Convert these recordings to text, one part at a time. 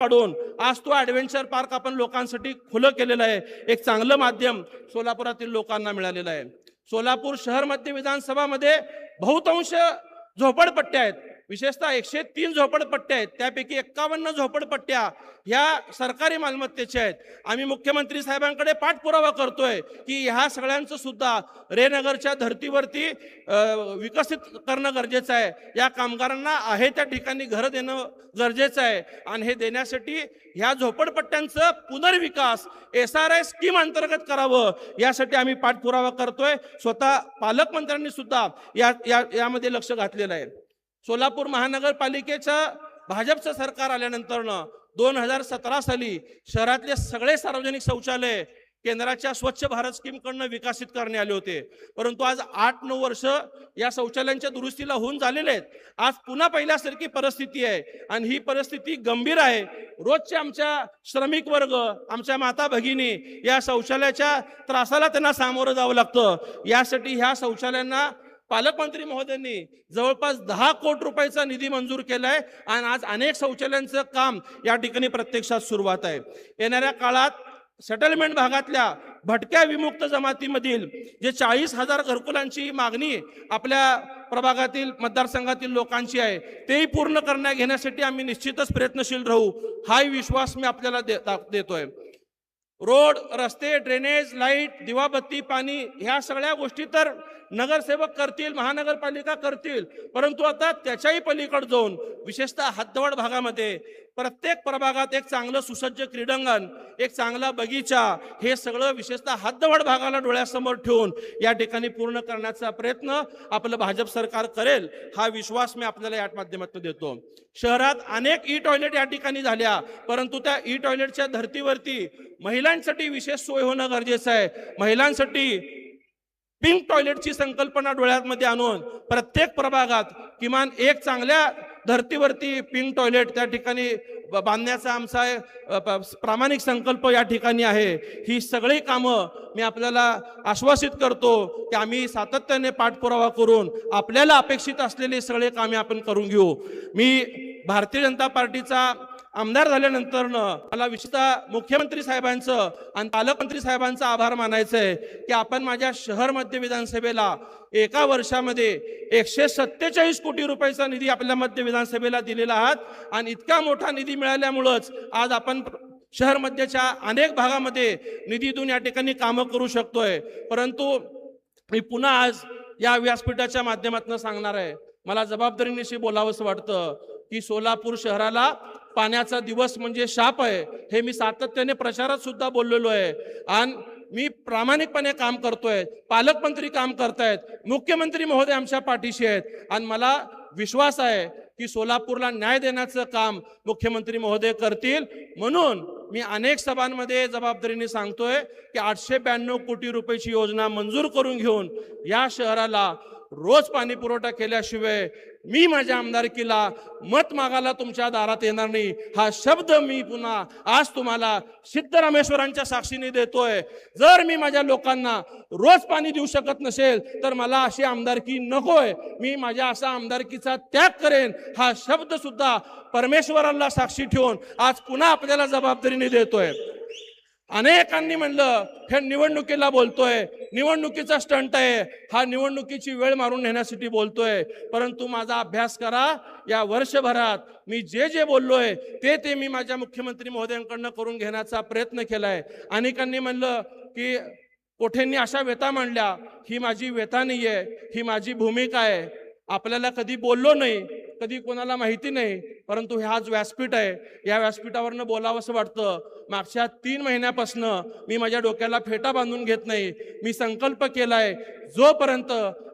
काढून आज तो ॲडव्हेंचर पार्क आपण लोकांसाठी खुलं केलेलं आहे। एक चांगलं माध्यम सोलापुरातील लोकांना मिळालेलं आहे। सोलापूर शहर मध्य विधानसभामध्ये बहुतांश झोपडपट्ट्या आहेत, विशेषतः 103 झोपडपट्ट्या आहेत, त्यापैकी 51 झोपडपट्ट्या ह्या सरकारी मालमत्तेच्या आहेत। आम्ही मुख्यमंत्री साहेबांकडे पाठपुरावा करतोय की ह्या सगळ्यांचं सुद्धा रेनगरच्या धर्तीवरती विकसित करणं गरजेचं आहे। या कामगारांना आहे त्या ठिकाणी घरं देणं गरजेचं आहे आणि हे देण्यासाठी ह्या झोपडपट्ट्यांचं पुनर्विकास SRI स्कीम अंतर्गत करावं, यासाठी आम्ही पाठपुरावा करतोय। स्वतः पालकमंत्र्यांनी सुद्धा यामध्ये लक्ष घातलेलं आहे। सोलापूर महानगरपालिकेचं भाजपचं सरकार आल्यानंतर 2017 साली शहरातले सगळे सार्वजनिक शौचालय केंद्राच्या स्वच्छ भारत स्कीम कडून विकसित करण्यात आले होते, परंतु आज 8-9 वर्ष या शौचालयांच्या दुरुस्तीला होऊन झालेले आहेत। आज पुन्हा पहिल्यासारखी परिस्थिती आहे आणि ही परिस्थिती गंभीर आहे। रोजचे आमच्या श्रमिक वर्ग, आमच्या माता भगिनी या शौचालयाच्या त्रासाला त्यांना सामोरं जावं लागतं। यासाठी ह्या शौचालयांना पालकमंत्री महोदयांनी जवळपास 10 कोटी रुपयाचा निधी मंजूर केलाय आणि आज अनेक शौचालयांचं काम या ठिकाणी प्रत्यक्षात सुरुवात आहे। येणाऱ्या काळात सेटलमेंट भागातल्या भटक्या विमुक्त जमातीमधील जे 40,000 घरकुलांची मागणी आपल्या प्रभागातील मतदारसंघातील लोकांची आहे, तेही पूर्ण करण्यात घेण्यासाठी आम्ही निश्चितच प्रयत्नशील राहू, हा विश्वास मी आपल्याला देतोय। रोड, रस्ते, ड्रेनेज, लाईट, दिवाबत्ती, पाणी ह्या सगळ्या गोष्टी तर नगरसेवक करतील, महानगरपालिका करतील, परंतु आता त्याच्याही पलीकडे जाऊन विशेषतः हद्दवाढ भागामध्ये प्रत्येक प्रभागात एक चांगलं सुसज्ज क्रीडांगण, एक चांगला बगीचा, हे सगळं विशेषतः हद्दवाढ भागाला डोळ्यासमोर ठेवून या ठिकाणी पूर्ण करण्याचा प्रयत्न आपलं भाजप सरकार करेल, हा विश्वास मी आपल्याला या माध्यमातून देतो। शहरात अनेक टॉयलेट या ठिकाणी झाल्या, परंतु त्या टॉयलेटच्या धर्तीवरती महिलांसाठी विशेष सोय होणं गरजेचं आहे। महिलांसाठी पिंक टॉयलेटची संकल्पना डोळ्यामध्ये आणून प्रत्येक प्रभागात किमान एक चांगल्या धर्तीवरती पिंक टॉयलेट त्या ठिकाणी बांधण्याचा आमचा प्रामाणिक संकल्प या ठिकाणी आहे। ही सगळी कामं मी आपल्याला आश्वासित करतो की आम्ही सातत्याने पाठपुरावा करून आपल्याला अपेक्षित असलेले सगळे कामे आपण करून घेऊ। मी भारतीय जनता पार्टीचा आमदार झाल्यानंतर मला विशेषतः मुख्यमंत्री साहेबांचं आणि पालकमंत्री साहेबांचं आभार मानायचं आहे की आपण माझ्या शहर मध्य विधानसभेला एका वर्षामध्ये 147 कोटी रुपयाचा निधी आपल्या मध्य विधानसभेला दिलेला आहात आणि इतका मोठा निधी मिळाल्यामुळेच आज आपण शहर मध्यच्या अनेक भागामध्ये निधी देऊन या ठिकाणी कामं करू शकतोय। परंतु मी पुन्हा आज या व्यासपीठाच्या माध्यमातून सांगणार आहे, मला जबाबदारीनिशी बोलावंसं वाटतं की सोलापूर शहराला पाण्याचा दिवस म्हणजे शाप आहे, हे मी सातत्याने प्रचारात सुद्धा बोललेलो आहे आणि मी प्रामाणिकपणे काम करतोय, पालकमंत्री काम करतायत, मुख्यमंत्री महोदय आमच्या पाठीशी आहेत आणि मला विश्वास आहे की सोलापूरला न्याय देण्याचं काम मुख्यमंत्री महोदय करतील। म्हणून मी अनेक सभांमध्ये जबाबदारीने सांगतोय की 892 कोटी रुपयाची योजना मंजूर करून घेऊन या शहराला रोज पाणी पुरवठा केल्याशिवाय मी माझ्या आमदारकीला मत मागायला तुमच्या दारात येणार नाही, हा शब्द मी पुन्हा आज तुम्हाला सिद्धरामेश्वरांच्या साक्षीने देतोय। जर मी माझ्या लोकांना रोज पाणी देऊ शकत नसेल तर मला अशी आमदारकी नकोय, मी माझ्या असा आमदारकीचा त्याग करेन, हा शब्द सुद्धा परमेश्वराला साक्षी ठेवून आज पुन्हा आपल्याला जबाबदारीने देतोय। अनेकांनी म्हणलं हे निवडणुकीला बोलतोय, निवडणुकीचा स्टंट आहे, हा निवडणुकीची वेळ मारून नेण्यासाठी बोलतोय, परंतु माझा अभ्यास करा। या वर्षभरात मी जे जे बोललोय ते मी माझ्या मुख्यमंत्री महोदयांकडून करून घेण्याचा प्रयत्न केलाय। अनेकांनी म्हणलं की कोठेंनी अशा व्यथा मांडल्या, ही माझी व्यथा नाहीये, ही माझी भूमिका आहे। आपल्याला कधी बोललो नाही, कधी कोणाला माहिती नाही, परंतु हे आज व्यासपीठ आहे, या व्यासपीठावरनं बोलावंसं वाटतं। मागच्या 3 महिन्यापासून मी माझ्या डोक्याला फेटा बांधून घेत नाही, मी संकल्प केलाय जोपर्यंत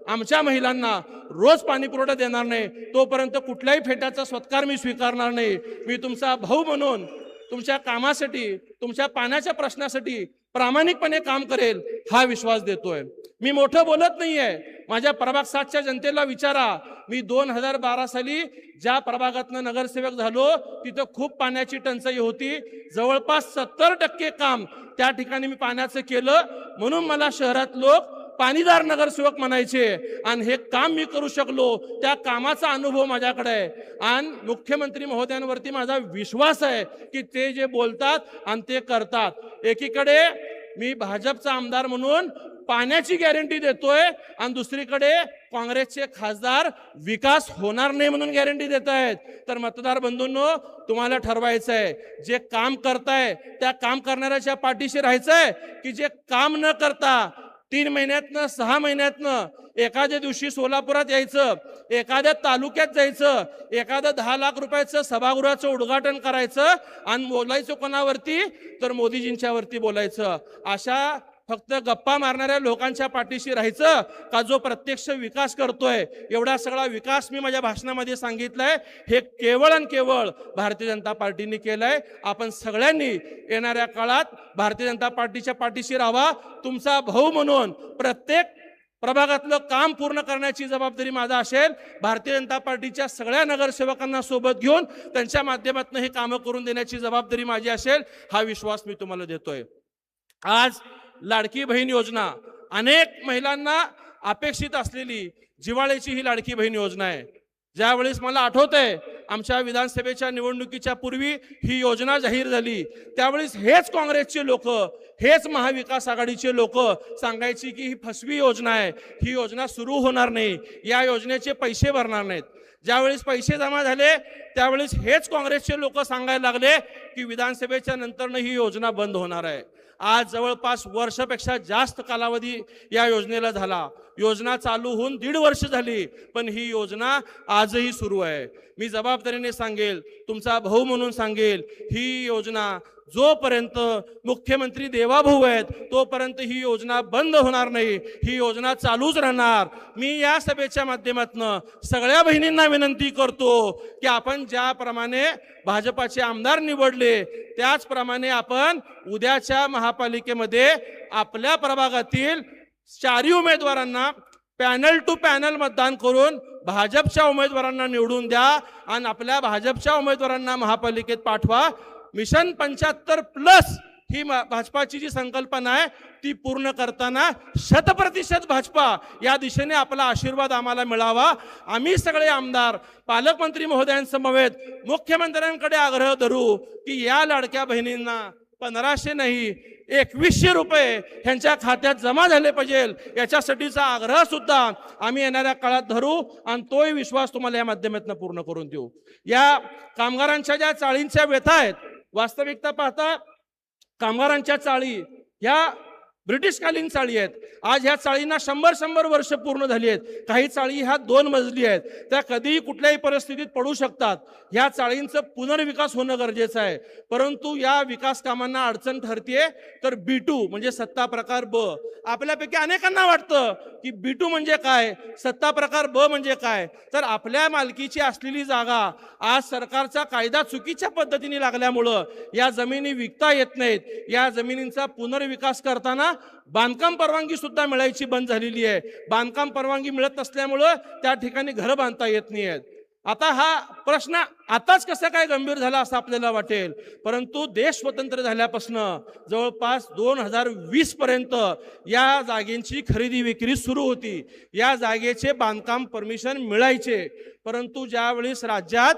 आमच्या महिलांना रोज पाणी पुरवठा देणार नाही तोपर्यंत कुठल्याही फेट्याचा सत्कार मी स्वीकारणार नाही। मी तुमचा भाऊ म्हणून तुमच्या कामासाठी, तुमच्या पाण्याच्या प्रश्नासाठी प्रामाणिकपणे काम करेल, हा विश्वास देतोय। मी मोठं बोलत नाहीये, माझ्या प्रभाग 7च्या जनतेला विचारा, मी 2012 साली ज्या प्रभागातनं नगरसेवक झालो तिथं खूप पाण्याची टंचाई होती, जवळपास 70% काम त्या ठिकाणी मी पाण्याचं केलं, म्हणून मला शहरात लोक पाणीदार नगरसेवक म्हणायचे आणि हे काम मी करू शकलो, त्या कामाचा अनुभव माझ्याकडे आहे आणि मुख्यमंत्री महोदयांवरती माझा विश्वास आहे की ते जे बोलतात आणि ते करतात। एकीकडे मी भाजपचा आमदार म्हणून पाण्याची गॅरंटी देतोय आणि दुसरीकडे काँग्रेसचे खासदार विकास होणार नाही म्हणून गॅरंटी देत आहेत। तर मतदार बंधूंनो, तुम्हाला ठरवायचं आहे, जे काम करताय त्या काम करणाऱ्याच्या पाठीशी राहायचंय की जे काम न करता 3 महिन्यातनं 6 महिन्यातनं एखाद्या दिवशी सोलापुरात यायचं, एखाद्या तालुक्यात जायचं, एखादं 10 लाख रुपयाचं सभागृहाचं उद्घाटन करायचं आणि बोलायचं कोणावरती, तर मोदीजींच्या वरती बोलायचं। अशा फक्त गप्पा मारणाऱ्या लोकांच्या पाठीशी राहायचं का जो प्रत्यक्ष विकास करतोय? एवढा सगळा विकास मी माझ्या भाषणामध्ये सांगितलाय, हे केवळ आणि केवळ भारतीय जनता पार्टीने केलंय। आपण सगळ्यांनी येणाऱ्या काळात भारतीय जनता पार्टीच्या पाठीशी राहावा। तुमचा भाऊ म्हणून प्रत्येक प्रभागातलं काम पूर्ण करण्याची जबाबदारी माझा असेल। भारतीय जनता पार्टीच्या सगळ्या नगरसेवकांना सोबत घेऊन त्यांच्या माध्यमातून हे कामं करून देण्याची जबाबदारी माझी असेल, हा विश्वास मी तुम्हाला देतोय। आज लाडकी बहीण योजना अनेक महिलांना अपेक्षित असलेली जिव्हाळ्याची ही लाडकी बहीण योजना आहे। ज्यावेळेस मला आठवतंय आमच्या विधानसभेच्या निवडणुकीच्या पूर्वी ही योजना जाहीर झाली, त्यावेळेस हेच काँग्रेसचे लोक, हेच महाविकास आघाडीचे लोक सांगायची की ही फसवी योजना आहे, ही योजना सुरू होणार नाही, या योजनेचे पैसे भरणार नाहीत। ज्यावेळेस पैसे जमा झाले त्यावेळेस हेच काँग्रेसचे लोक सांगायला लागले की विधानसभेच्या नंतरनं ही योजना बंद होणार आहे। आज जवळपास वर्षापेक्षा जास्त कालावधी या योजनेला झाला। योजना चालू होऊन 1.5 वर्ष झाली, पण ही योजना आजही सुरू आहे। मी जबाबदारीने सांगेल, तुमचा भाऊ म्हणून सांगेल, ही योजना जोपर्यंत मुख्यमंत्री देवाभाऊ आहेत तोपर्यंत ही योजना बंद होणार नाही, ही योजना चालूच राहणार। मी या सभेच्या माध्यमातून सगळ्या बहिणींना विनंती करतो की आपण ज्याप्रमाणे भाजपाचे आमदार निवडले त्याचप्रमाणे आपण उद्याच्या महापालिकेमध्ये आपल्या प्रभागातील 4 उमेदवारांना पॅनल टू पॅनल मतदान करून भाजपच्या उमेदवारांना निवडून द्या आणि आपल्या भाजपच्या उमेदवारांना महापालिकेत पाठवा। मिशन 75+ ही भाजपाची जी संकल्पना आहे ती पूर्ण करताना 100% भाजपा या दिशेने आपला आशीर्वाद आम्हाला मिळावा। आम्ही सगळे आमदार पालकमंत्री महोदयांसमवेत मुख्यमंत्र्यांकडे आग्रह धरू की या लाडक्या बहिणींना 1500 नाही 2100 रुपये ह्यांच्या खात्यात जमा झाले पाहिजे, याच्यासाठीचा आग्रह सुद्धा आम्ही येणाऱ्या काळात धरू आणि तोही विश्वास तुम्हाला या माध्यमातून पूर्ण करून देऊ। या कामगारांच्या ज्या चाळींच्या व्यथा आहेत, वास्तविकता पाहता कामगारांच्या चाळी ह्या ब्रिटिशकालीन चाळी आहेत। आज ह्या चाळींना 100 वर्ष पूर्ण झाली आहेत। काही चाळी ह्या 2 मजली आहेत, त्या कधीही कुठल्याही परिस्थितीत पडू शकतात। ह्या चाळींचं पुनर्विकास होणं गरजेचं आहे, परंतु या विकास कामांना अडचण ठरते तर B2 म्हणजे सत्ता प्रकार ब। आपल्यापैकी अनेकांना वाटतं की B2 म्हणजे काय, सत्ता प्रकार ब म्हणजे काय, तर आपल्या मालकीची असलेली जागा आज सरकारचा कायदा चुकीच्या पद्धतीने लागल्यामुळं या जमिनी विकता येत नाहीत। या जमिनींचा पुनर्विकास करताना बांधकाम परवानगी सुद्धा मिळायची बंद झालेली आहे। बांधकाम परवानगी मिळत नसल्यामुळं त्या ठिकाणी घर बांधता येत नाहीत। आता हा प्रश्न आताच कसा काय गंभीर झाला असं आपल्याला वाटेल, परंतु देश स्वतंत्र झाल्यापासून जवळपास 2020 पर्यंत या जागेची खरेदी विक्री सुरू होती। या जागेचे बांधकाम परमिशन मिळायचे, परंतु ज्यावेळेस राज्यात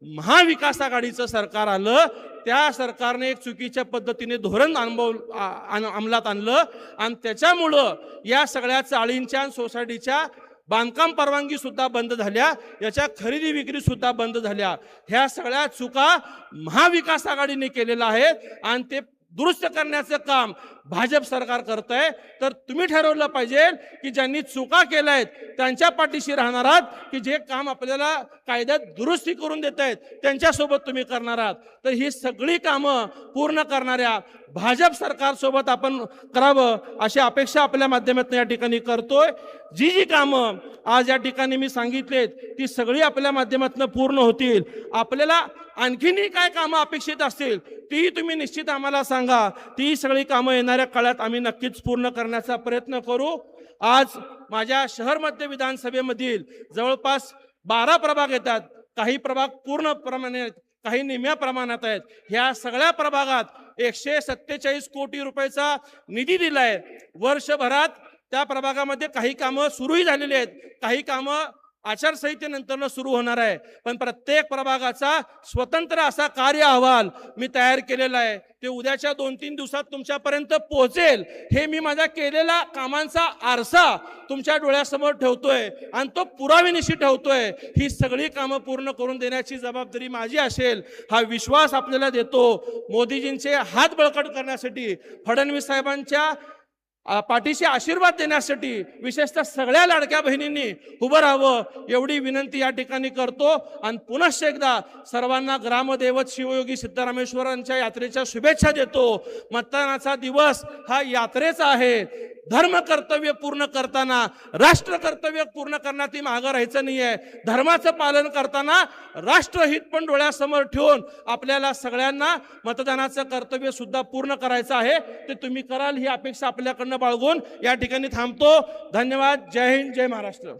महाविकास आघाडीचं सरकार आलं त्या सरकारने एक चुकीच्या पद्धतीने धोरण अंमलात आणलं आणि त्याच्यामुळं या सगळ्या चाळींच्या सोसायटीच्या बांधकाम परवानगी सुद्धा बंद झाल्या, याच्या खरेदी विक्री सुद्धा बंद झाल्या। ह्या सगळ्या चुका महाविकास आघाडीने केलेल्या आहेत आणि ते दुरुस्त करण्याचं काम भाजप सरकार करत आहे। तर तुम्ही ठरवलं पाहिजे की ज्यांनी चुका केल्या आहेत त्यांच्या पाठीशी राहणार आहात की जे काम आपल्याला कायद्यात दुरुस्ती करून देत आहेत त्यांच्यासोबत तुम्ही करणार आहात। तर ही सगळी कामं पूर्ण करणाऱ्या भाजप सरकार सोबत आपण करावं अशी अपेक्षा आपल्या माध्यमातून या ठिकाणी करतोय। जी जी कामं आज या ठिकाणी मी सांगितलेत ती सगळी आपल्या माध्यमातून पूर्ण होतील। आपल्याला आणखीनही काय कामं अपेक्षित असतील ती तुम्ही निश्चित आम्हाला सांगा, ती सगळी कामं येणाऱ्या काळात आम्ही नक्कीच पूर्ण करण्याचा प्रयत्न करू। आज माझ्या शहर मध्य विधानसभेमधील जवळपास 12 प्रभाग येतात, काही प्रभाग पूर्ण प्रमाणात काही निम्या प्रमाणात आहेत। ह्या सगळ्या प्रभागात 147 कोटी रुपयाचा निधी दिलाय। वर्षभरात त्या प्रभागामध्ये काही कामं सुरूही झालेली आहेत, काही कामं आचारसंहितेनंतर सुरू होणार आहे. पण प्रत्येक प्रभागाचा स्वतंत्र असा कार्य अहवाल मी तयार केलेला आहे. ते उद्याच्या 2-3 दिवसात तुमच्यापर्यंत पोहोचेल. हे मी माझ्या केलेला कामांचा आरसा तुमच्या डोळ्यासमोर ठेवतोय आणि तो पुराव्यानिशी ठेवतोय. ही सगळी कामं पूर्ण करून देण्याची जबाबदारी माझी असेल हा विश्वास आपल्याला देतो. मोदीजींचे हात बळकट करण्यासाठी, फडणवीस साहेबांच्या पाठीशी आशीर्वाद देण्यासाठी विशेषतः सगळ्या लाडक्या बहिणींनी उभं राहावं एवढी विनंती या ठिकाणी करतो. आणि पुनश्च एकदा सर्वांना ग्रामदैवत शिवयोगी सिद्धरामेश्वरांच्या यात्रेच्या शुभेच्छा देतो. मतदानाचा दिवस हा यात्रेचा आहे. धर्म कर्तव्य पूर्ण करताना, राष्ट्र कर्तव्य पूर्ण करण्यात मागं राहायचं नाहीये. धर्माचं पालन करताना राष्ट्रहित पण डोळ्यासमोर ठेवून आपल्याला सगळ्यांना मतदानाचं कर्तव्य सुद्धा पूर्ण करायचं आहे. ते तुम्ही कराल ही अपेक्षा आपल्याकडनं बाळगून या ठिकाणी थांबतो. धन्यवाद. जय हिंद, जय महाराष्ट्र.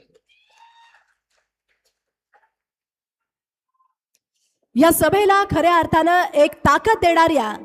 या सभेला खऱ्या अर्थानं एक ताकद देणाऱ्या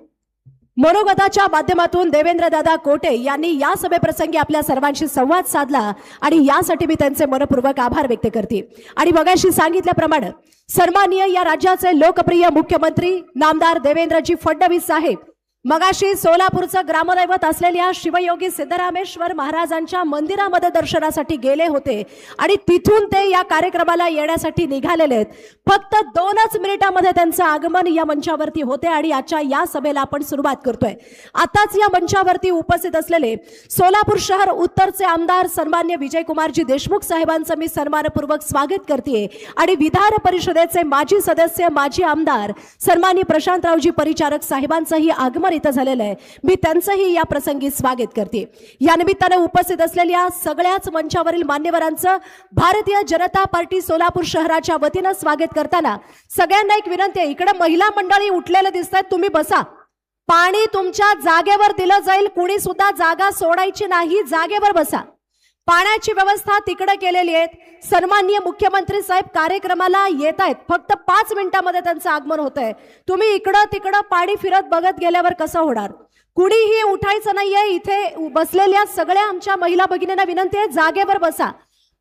मनोगताच्या माध्यमातून देवेंद्रदादा कोटे यांनी या सभेप्रसंगी आपल्या सर्वांशी संवाद साधला आणि यासाठी मी त्यांचे मनपूर्वक आभार व्यक्त करते. आणि मगाशी सांगितल्याप्रमाणे सन्माननीय या राज्याचे लोकप्रिय मुख्यमंत्री नामदार देवेंद्रजी फडणवीस साहेब मगाशी सोलापूरचं ग्रामदैवत असलेल्या शिवयोगी सिद्धरामेश्वर महाराजांच्या मंदिरामध्ये दर्शनासाठी गेले होते आणि तिथून ते या कार्यक्रमाला येण्यासाठी निघालेले आहेत. फक्त 2च मिनिटांमध्ये त्यांचं आगमन या मंचावरती होते आणि आजच्या या सभेला आपण सुरुवात करतोय. आताच या मंचावरती उपस्थित असलेले सोलापूर शहर उत्तरचे आमदार सन्मान्य विजयकुमारजी देशमुख साहेबांचं मी सन्मानपूर्वक स्वागत करते आणि विधान परिषदेचे माजी सदस्य, माजी आमदार सन्माननीय प्रशांतरावजी परिचारक साहेबांचंही आगमन इथं झालेलं आहे. मी त्यांचंही या प्रसंगी स्वागत करते. या निमित्ताने उपस्थित असलेल्या सगळ्याच मंचावरील मान्यवरांचं भारतीय जनता पार्टी सोलापूर शहराच्या वतीनं स्वागत करताना सगळ्यांना एक विनंती आहे. इकडे महिला मंडळी उठलेले दिसतात, तुम्ही बसा. पाणी तुमच्या जागेवर दिलं जाईल, कुणी सुद्धा जागा सोडायची नाही, जागेवर बसा. पाण्याची व्यवस्था तिकडे केलेली आहे. सन्माननीय मुख्यमंत्री साहेब कार्यक्रमाला येत आहेत. फक्त 5 मिनिटांमध्ये त्यांचं आगमन होत आहे. तुम्ही इकडं तिकडं पाणी फिरत बघत गेल्यावर कसं होणार? कुणीही उठायचं नाहीये. इथे बसलेल्या सगळ्या आमच्या महिला भगिनींना विनंती आहे, जागेवर बसा.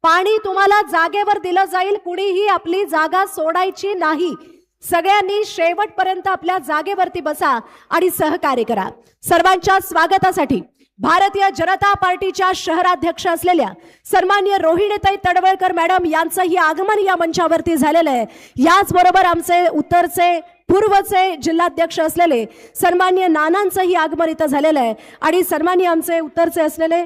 पाणी तुम्हाला जागेवर दिलं जाईल, कुणीही आपली जागा सोडायची नाही. सगळ्यांनी शेवटपर्यंत आपल्या जागेवरती बसा आणि सहकार्य करा. सर्वांच्या स्वागतासाठी भारतीय जनता पार्टीच्या शहराध्यक्ष असलेल्या सन्माननीय रोहिणीताई तडवळकर मॅडम यांचंही आगमन या मंचावरती झालेलं आहे. याचबरोबर आमचे उत्तरचे पूर्वचे जिल्हाध्यक्ष असलेले सन्माननीय नानांचंही आगमन इथं झालेलं आहे आणि सन्माननीय आमचे उत्तरचे असलेले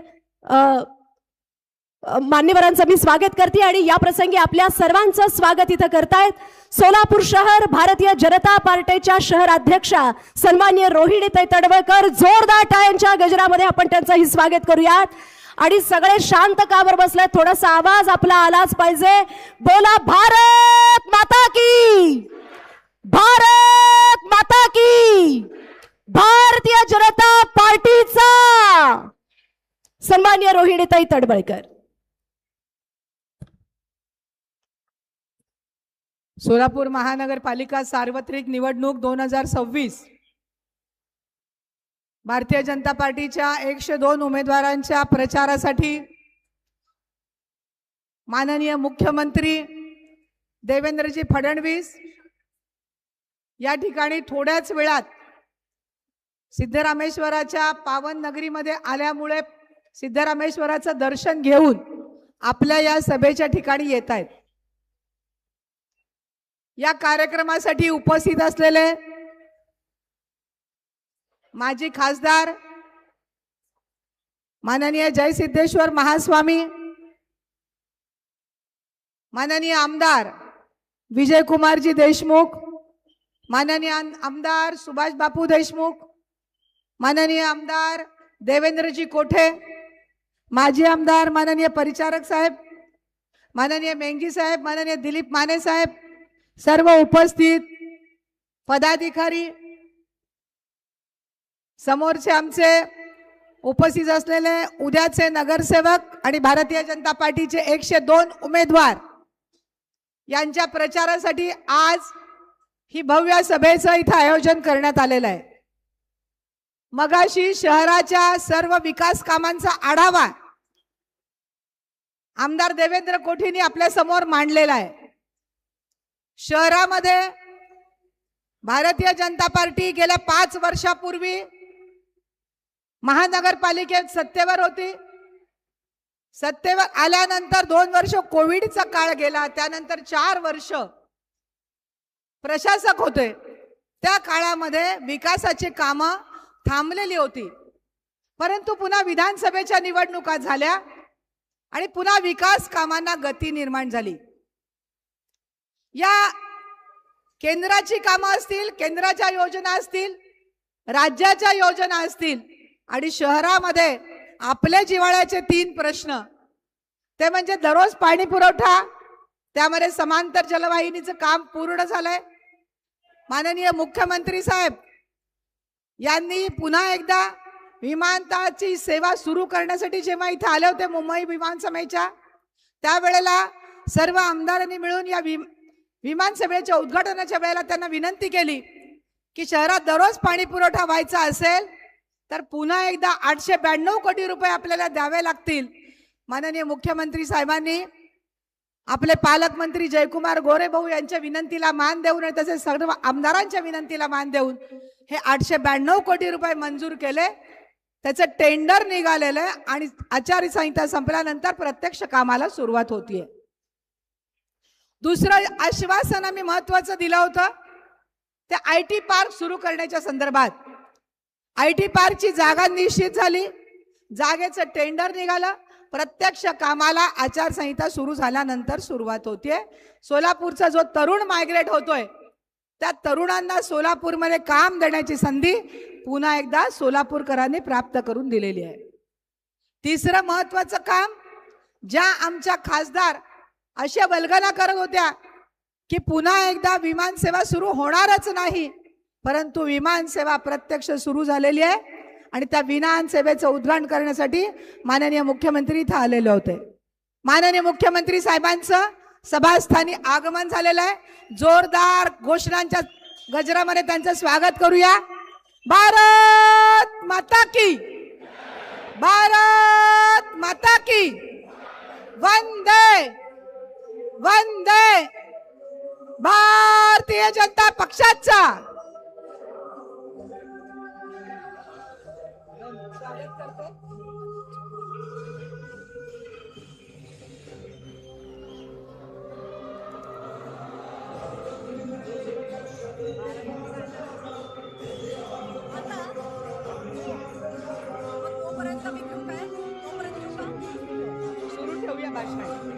मान्यवरांचं मी स्वागत करते. आणि या प्रसंगी आपल्या सर्वांचं स्वागत इथं करतायत सोलापूर शहर भारतीय जनता पार्टीच्या शहर अध्यक्षा सन्माननीय रोहिणीताई तडवळकर. जोरदार टाळ्यांच्या गजरामध्ये आपण त्यांचंही स्वागत करूयात. आणि सगळे शांत कावर बसले, थोडासा आवाज आपला आलाच पाहिजे. बोला भारत माता की, भारत माता की. भारतीय जनता पार्टीचा सन्माननीय रोहिणीताई तडवळकर. सोलापूर महानगरपालिका सार्वत्रिक निवडणूक 2026 भारतीय जनता पार्टीच्या 102 उमेदवारांच्या प्रचारासाठी माननीय मुख्यमंत्री देवेंद्रजी फडणवीस या ठिकाणी थोड्याच वेळात सिद्धरामेश्वराच्या पावन नगरीमध्ये आल्यामुळे सिद्धरामेश्वराचं दर्शन घेऊन आपल्या या सभेच्या ठिकाणी येत आहेत. या कार्यक्रमासाठी उपस्थित असलेले माजी खासदार माननीय जयसिद्धेश्वर महास्वामी, माननीय आमदार विजयकुमारजी देशमुख, माननीय आमदार सुभाष बापू देशमुख, माननीय आमदार देवेंद्रजी कोठे, माजी आमदार माननीय परिचारक साहेब, माननीय मेंगी साहेब, माननीय दिलीप माने साहेब, सर्व उपस्थित पदाधिकारी, समोरचे आमचे उपस्थित असलेले उद्याचे नगरसेवक आणि भारतीय जनता पार्टीचे 102 उमेदवार यांच्या प्रचारासाठी आज ही भव्य सभेचं इथं आयोजन करण्यात आलेलं आहे. मगाशी शहराच्या सर्व विकास कामांचा आढावा आमदार देवेंद्र कोठींनी आपल्या समोर मांडलेला आहे. शहरामध्ये भारतीय जनता पार्टी गेल्या 5 वर्षापूर्वी महानगरपालिकेत सत्तेवर होती. सत्तेवर आल्यानंतर 2 वर्ष कोविडचा काळ गेला, त्यानंतर 4 वर्ष प्रशासक होते. त्या काळामध्ये विकासाची कामं थांबलेली होती, परंतु पुन्हा विधानसभेच्या निवडणुका झाल्या आणि पुन्हा विकास कामांना गती निर्माण झाली. या केंद्राची कामं असतील, केंद्राच्या योजना असतील, राज्याच्या योजना असतील आणि शहरामध्ये आपले जिव्हाळ्याचे 3 प्रश्न, ते म्हणजे दररोज पाणी पुरवठा, त्यामध्ये समांतर जलवाहिनीचं काम पूर्ण झालंय. माननीय मुख्यमंत्री साहेब यांनी पुन्हा एकदा विमानतळाची सेवा सुरू करण्यासाठी जेव्हा इथे आले होते मुंबई विमान सभेच्या, त्यावेळेला सर्व आमदारांनी मिळून या विमान सेवेच्या उद्घाटनाच्या वेळेला त्यांना विनंती केली की शहरात दररोज पाणी पुरवठा व्हायचा असेल तर पुन्हा एकदा 892 कोटी रुपये आपल्याला द्यावे लागतील. माननीय मुख्यमंत्री साहेबांनी आपले पालकमंत्री जयकुमार गोरे भाऊ यांच्या विनंतीला मान देऊन आणि तसेच सर्व आमदारांच्या विनंतीला मान देऊन हे 892 कोटी रुपये मंजूर केले. त्याचं टेंडर निघालेलं आहे आणि आचारसंहिता संपल्यानंतर प्रत्यक्ष कामाला सुरुवात होतीये. दुसरं आश्वासन आम्ही महत्वाचं दिलं होतं ते IT पार्क सुरू करण्याच्या संदर्भात. IT पार्कची जागा निश्चित झाली, जागेचं टेंडर निघालं, प्रत्यक्ष कामाला आचारसंहिता सुरू झाल्यानंतर सुरुवात होतीये. सोलापूरचा जो तरुण मायग्रेट होतोय त्या तरुणांना सोलापूरमध्ये काम देण्याची संधी पुन्हा एकदा सोलापूरकरांनी प्राप्त करून दिलेली आहे. तिसरं महत्वाचं काम, ज्या आमच्या खासदार अशा वल्गना करत होत्या की पुन्हा एकदा विमान सेवा सुरू होणारच नाही, परंतु विमान सेवा प्रत्यक्ष सुरू झालेली आहे आणि त्या विमान सेवेचं उद्घाटन करण्यासाठी माननीय मुख्यमंत्री इथं आलेले होते. माननीय मुख्यमंत्री साहेबांचं सभास्थानी आगमन झालेलं आहे. जोरदार घोषणांच्या गजरामध्ये त्यांचं स्वागत करूया. भारत माता की, भारत माता की, वंदे वंदे भारतीय जनता पक्षाचा. सुरू ठेवूया भाषण.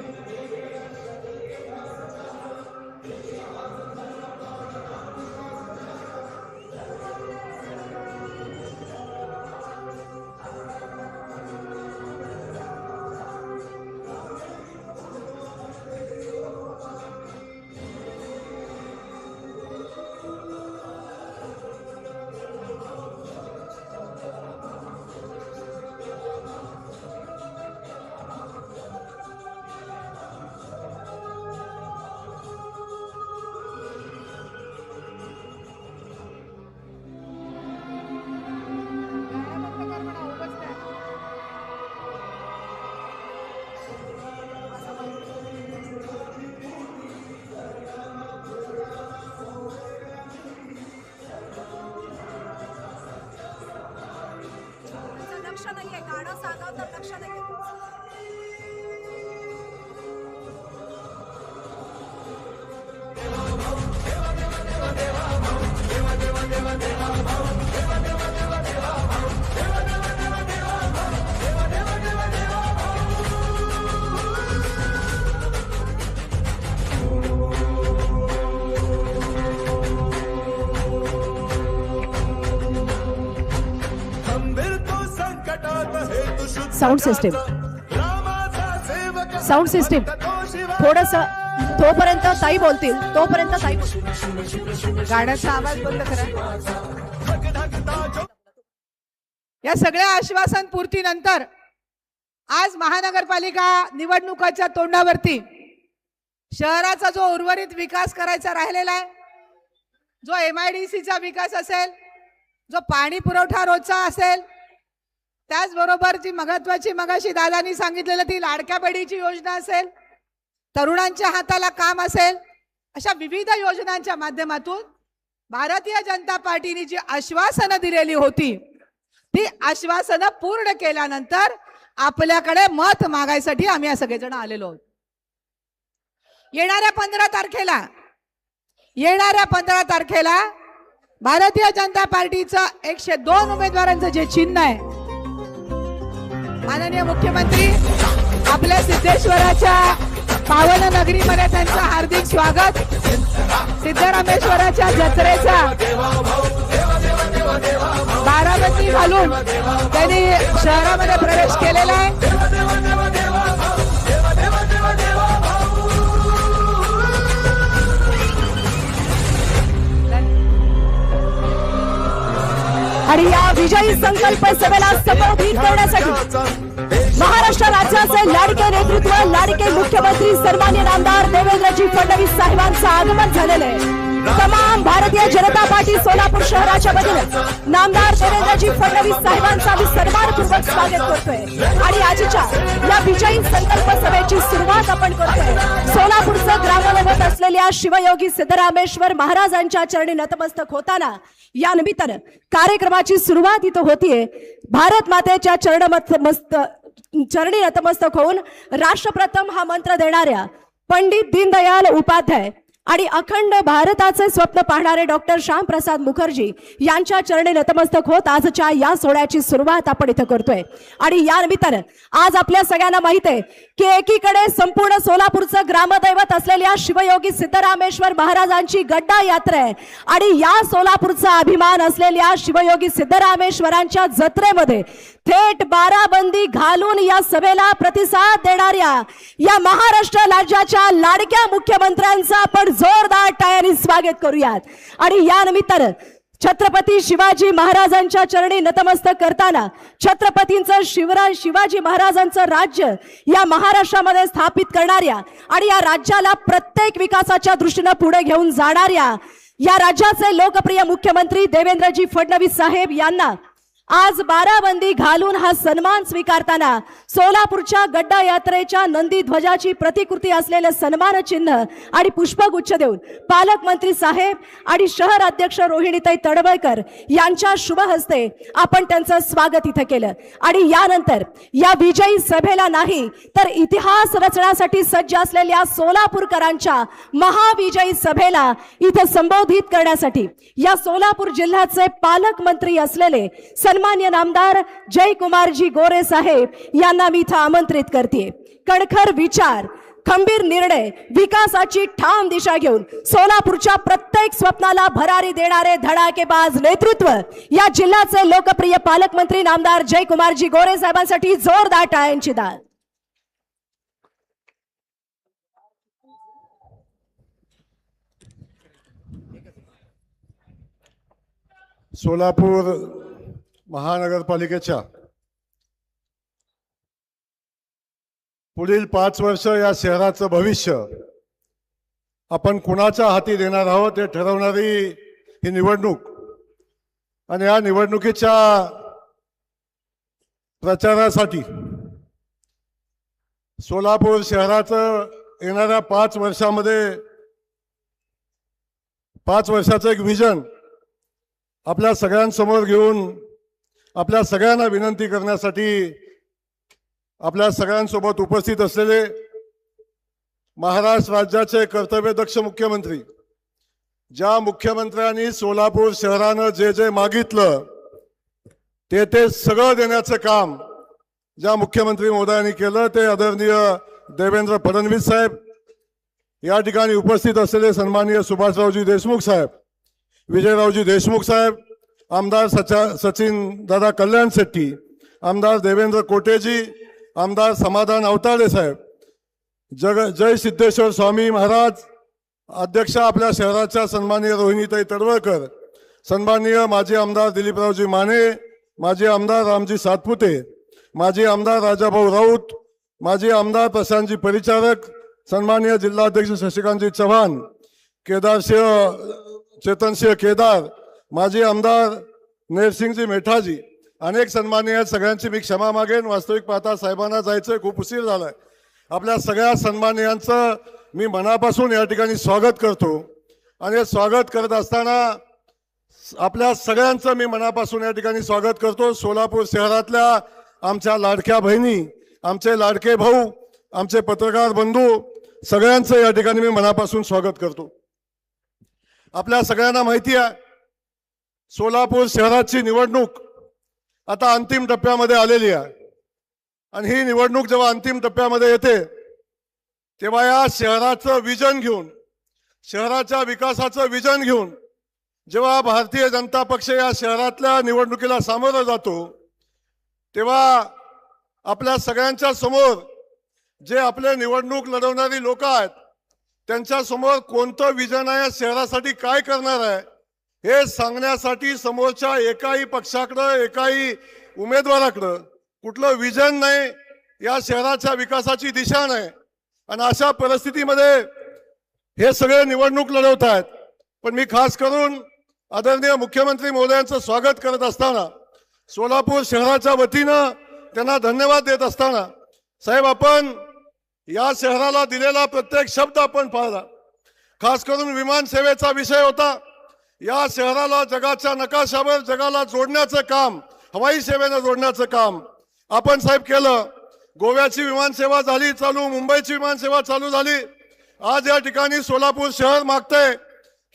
साऊंड सिस्टीम, साऊंड सिस्टीम थोडस तोपर्यंत ताई बोलतील, तोपर्यंत ताई गाण्याचा आवाज बंद करा. या सगळ्या आश्वासन पूर्तीनंतर आज महानगरपालिका निवडणुकाच्या तोंडावरती शहराचा जो उर्वरित विकास करायचा राहिलेला आहे, जो MIDCचा विकास असेल, जो पाणी पुरवठा रोजचा असेल, त्याचबरोबर जी महत्वाची मगाशी दादानी सांगितलेलं ती लाडक्या बहिणीची योजना असेल, तरुणांच्या हाताला काम असेल, अशा विविध योजनांच्या माध्यमातून भारतीय जनता पार्टीने जी आश्वासनं दिलेली होती ती आश्वासनं पूर्ण केल्यानंतर आपल्याकडे मत मागायसाठी आम्ही सगळेजण आलेलो आहोत. येणाऱ्या 15 तारखेला भारतीय जनता पार्टीचं 102 उमेदवारांचं जे चिन्ह आहे, माननीय मुख्यमंत्री आपल्या सिद्धेश्वराच्या पावन नगरीमध्ये त्यांचं हार्दिक स्वागत. सिद्धरामेश्वराच्या जत्रेचा बाराबंदी घालून त्यांनी शहरामध्ये प्रवेश केलेला आहे. आणि या विजयी संकल्प सभेला संबोधित करण्यासाठी महाराष्ट्र राज्याचे लाडके नेतृत्व, लाडके मुख्यमंत्री सन्माननीय नामदार देवेंद्रजी फडणवीस साहेबांचं आगमन झालेलं आहे. तमाम भारतीय जनता पार्टी सोलापूर शहराच्या वतीने नामदार देवेंद्रजी फडणवीस साहेबांचा आम्ही सन्मानपूर्वक स्वागत करतोय आणि आजच्या या विजयी संकल्प सभेची सुरुवात आपण करतोय. सोलापूरचं ग्रामदैवत असलेल्या शिवयोगी सिद्धरामेश्वर महाराजांच्या चरणी नतमस्तक होताना या निमित्तानं कार्यक्रमाची सुरुवात इथं होतीये. भारत मातेच्या चरणी नतमस्तक होऊन राष्ट्रप्रथम हा मंत्र देणाऱ्या पंडित दीनदयाल उपाध्याय आणि अखंड भारताचे स्वप्न पाहणारे डॉक्टर श्यामप्रसाद मुखर्जी यांच्या चरणी नतमस्तक होत आजच्या या सोहळ्याची सुरुवात आपण इथं करतोय. आणि या निमित्तानं आज आपल्या सगळ्यांना माहित आहे की एकीकडे संपूर्ण सोलापूरचं ग्रामदैवत असलेल्या शिवयोगी सिद्धरामेश्वर महाराजांची गड्डा यात्रा आहे आणि या सोलापूरचा अभिमान असलेल्या शिवयोगी सिद्धरामेश्वरांच्या जत्रेमध्ये थेट बाराबंदी घालून या सभेला प्रतिसाद देणाऱ्या या महाराष्ट्र राज्याच्या लाडक्या मुख्यमंत्र्यांचा आपण जोरदार टाळ्यांनी स्वागत करूयात. आणि या निमित्तानं छत्रपती शिवाजी महाराजांच्या चरणी नतमस्तक करताना छत्रपतींचं शिवाजी महाराजांचं राज्य या महाराष्ट्रामध्ये स्थापित करणाऱ्या आणि या राज्याला प्रत्येक विकासाच्या दृष्टीने पुढे घेऊन जाणाऱ्या या राज्याचे लोकप्रिय मुख्यमंत्री देवेंद्रजी फडणवीस साहेब यांना आज बाराबंदी घालून हा सन्मान स्वीकारताना सोलापूरच्या गड्डा यात्रेच्या नंदी ध्वजाची प्रतिकृती असलेले सन्मान चिन्ह आणि पुष्पगुच्छ देऊन पालकमंत्री साहेब आणि शहर अध्यक्ष रोहिणीताई तडवळकर यांच्या शुभ हस्ते आपण त्यांचं स्वागत इथं केलं. आणि यानंतर या विजयी सभेला नाही तर इतिहास रचण्यासाठी सज्ज असलेल्या सोलापूरकरांच्या महाविजयी सभेला इथं संबोधित करण्यासाठी या सोलापूर जिल्ह्याचे पालकमंत्री असलेले सन्मान्य नामदार जयकुमारजी गोरे साहेब यांना मी इथं आमंत्रित करते. कणखर विचार, खंबीर निर्णय, विकासाची ठाम दिशा घेऊन सोलापूरच्या प्रत्येक स्वप्नाला भरारी देणारे धडाकेबाज नेतृत्व या जिल्ह्याचे लोकप्रिय पालकमंत्री नामदार जयकुमारजी गोरे साहेबांसाठी जोरदार टाळ्यांची दाद. सोलापूर महानगरपालिकेच्या पुढील 5 वर्ष या शहराचं भविष्य आपण कुणाच्या हाती देणार आहोत हे ठरवणारी ही निवडणूक. आणि या निवडणुकीच्या प्रचारासाठी सोलापूर शहराचं येणाऱ्या 5 वर्षामध्ये 5 वर्षाचं एक विजन आपल्या सगळ्यांसमोर घेऊन आपल्या सगळ्यांना विनंती करण्यासाठी आपल्या सगळ्यांसोबत उपस्थित असलेले महाराष्ट्र राज्याचे कर्तव्यदक्ष मुख्यमंत्री, ज्या मुख्यमंत्र्यांनी सोलापूर शहरानं जे जे मागितलं ते सगळं देण्याचं काम ज्या मुख्यमंत्री महोदयांनी केलं ते आदरणीय देवेंद्र फडणवीस साहेब, या ठिकाणी उपस्थित असलेले सन्माननीय सुभाषरावजी देशमुख साहेब, विजयरावजी देशमुख साहेब, आमदार सचिन दादा कल्याण शेट्टी, आमदार देवेंद्र कोटेजी, आमदार समाधान अवताडे साहेब, जय सिद्धेश्वर स्वामी महाराज, अध्यक्ष आपल्या शहराच्या सन्माननीय रोहिणीताई तडवळकर, सन्माननीय माजी आमदार दिलीपरावजी माने, माजी आमदार रामजी सातपुते, माजी आमदार राजाभाऊ राऊत, माजी आमदार प्रशांतजी परिचारक, सन्माननीय जिल्हाध्यक्ष शशिकांतजी चव्हाण, चेतनसिंह केदार, माजी आमदार नेरसिंगजी मेठाजी, अनेक सन्माननीय आहेत, सगळ्यांची मी क्षमा मागेन. वास्तविक पाहता साहेबांना जायचं खूप उशीर झालाय. आपल्या सगळ्या सन्माननीयांचं मी मनापासून या ठिकाणी स्वागत करतो. आणि हे स्वागत करत असताना आपल्या सगळ्यांचं मी मनापासून या ठिकाणी स्वागत करतो. सोलापूर शहरातल्या आमच्या लाडक्या बहिणी, आमचे लाडके भाऊ, आमचे पत्रकार बंधू सगळ्यांचं या ठिकाणी मी मनापासून स्वागत करतो. आपल्या सगळ्यांना माहिती आहे, सोलापूर शहराची निवडणूक आता अंतिम टप्प्यामध्ये आलेली आहे. आणि ही निवडणूक जेव्हा अंतिम टप्प्यामध्ये येते तेव्हा या शहराचं विजन घेऊन, शहराच्या विकासाचं विजन घेऊन जेव्हा भारतीय जनता पक्ष या शहरातल्या निवडणुकीला सामोरं जातो तेव्हा आपल्या सगळ्यांच्या समोर जे आपले निवडणूक लढवणारी लोक आहेत त्यांच्या समोर कोणतं विजन आहे, शहरासाठी काय करणार आहे हे सांगण्यासाठी समोरच्या एकाही पक्षाकडं, एकाही उमेदवाराकडं कुठलं विजन नाही, या शहराच्या विकासाची दिशा नाही. आणि अशा परिस्थितीमध्ये हे सगळे निवडणूक लढवत आहेत. पण मी खास करून आदरणीय मुख्यमंत्री महोदयांचं स्वागत करत असताना, सोलापूर शहराच्या वतीनं त्यांना धन्यवाद देत असताना, साहेब आपण या शहराला दिलेला प्रत्येक शब्द आपण पाळला. खास करून विमान सेवेचा विषय होता. या शहराला जगाच्या नकाशावर जगाला जोडण्याचं काम, हवाई सेवेनं जोडण्याचं काम आपण साहेब केलं. गोव्याची विमानसेवा झाली चालू, मुंबईची विमानसेवा चालू झाली. आज या ठिकाणी सोलापूर शहर मागतंय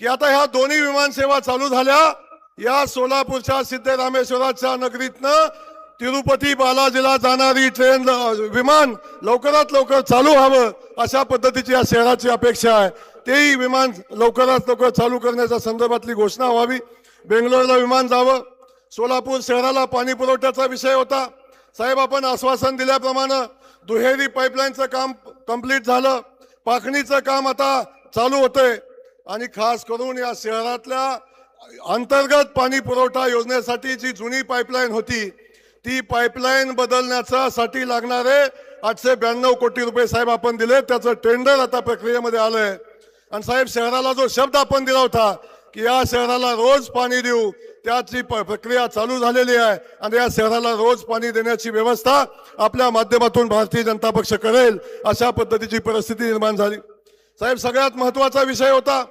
की आता ह्या दोन्ही विमानसेवा चालू झाल्या, या सोलापूरच्या सिद्धरामेश्वराच्या नगरीतनं तिरुपती बालाजीला जाणारी ट्रेन, विमान लवकरात लवकर चालू व्हावं अशा पद्धतीची या शहराची अपेक्षा आहे. तेही विमान लवकरात लवकर चालू करण्याच्या संदर्भातली घोषणा व्हावी. बेंगलोरला विमान जावं. सोलापूर शहराला पाणी पुरवठ्याचा विषय होता. साहेब आपण आश्वासन दिल्याप्रमाणे दुहेरी पाईपलाईनचं काम कंप्लीट झालं, पाखणीचं काम आता चालू होतंय. आणि खास करून या शहरातल्या अंतर्गत पाणी पुरवठा योजनेसाठी जी जुनी पाईपलाईन होती ती पाईपलाईन बदलण्यासाठी लागणारे 892 कोटी रुपये साहेब आपण दिले. त्याचं टेंडर आता प्रक्रियेमध्ये आलंय. आणि साहेब शहराला जो शब्द आपण दिला होता की या शहराला रोज पाणी देऊ, त्याची प्रक्रिया चालू झालेली आहे. आणि या शहराला रोज पाणी देण्याची व्यवस्था आपल्या माध्यमातून भारतीय जनता पक्ष करेल अशा पद्धतीची परिस्थिती निर्माण झाली. साहेब सगळ्यात महत्वाचा विषय होता,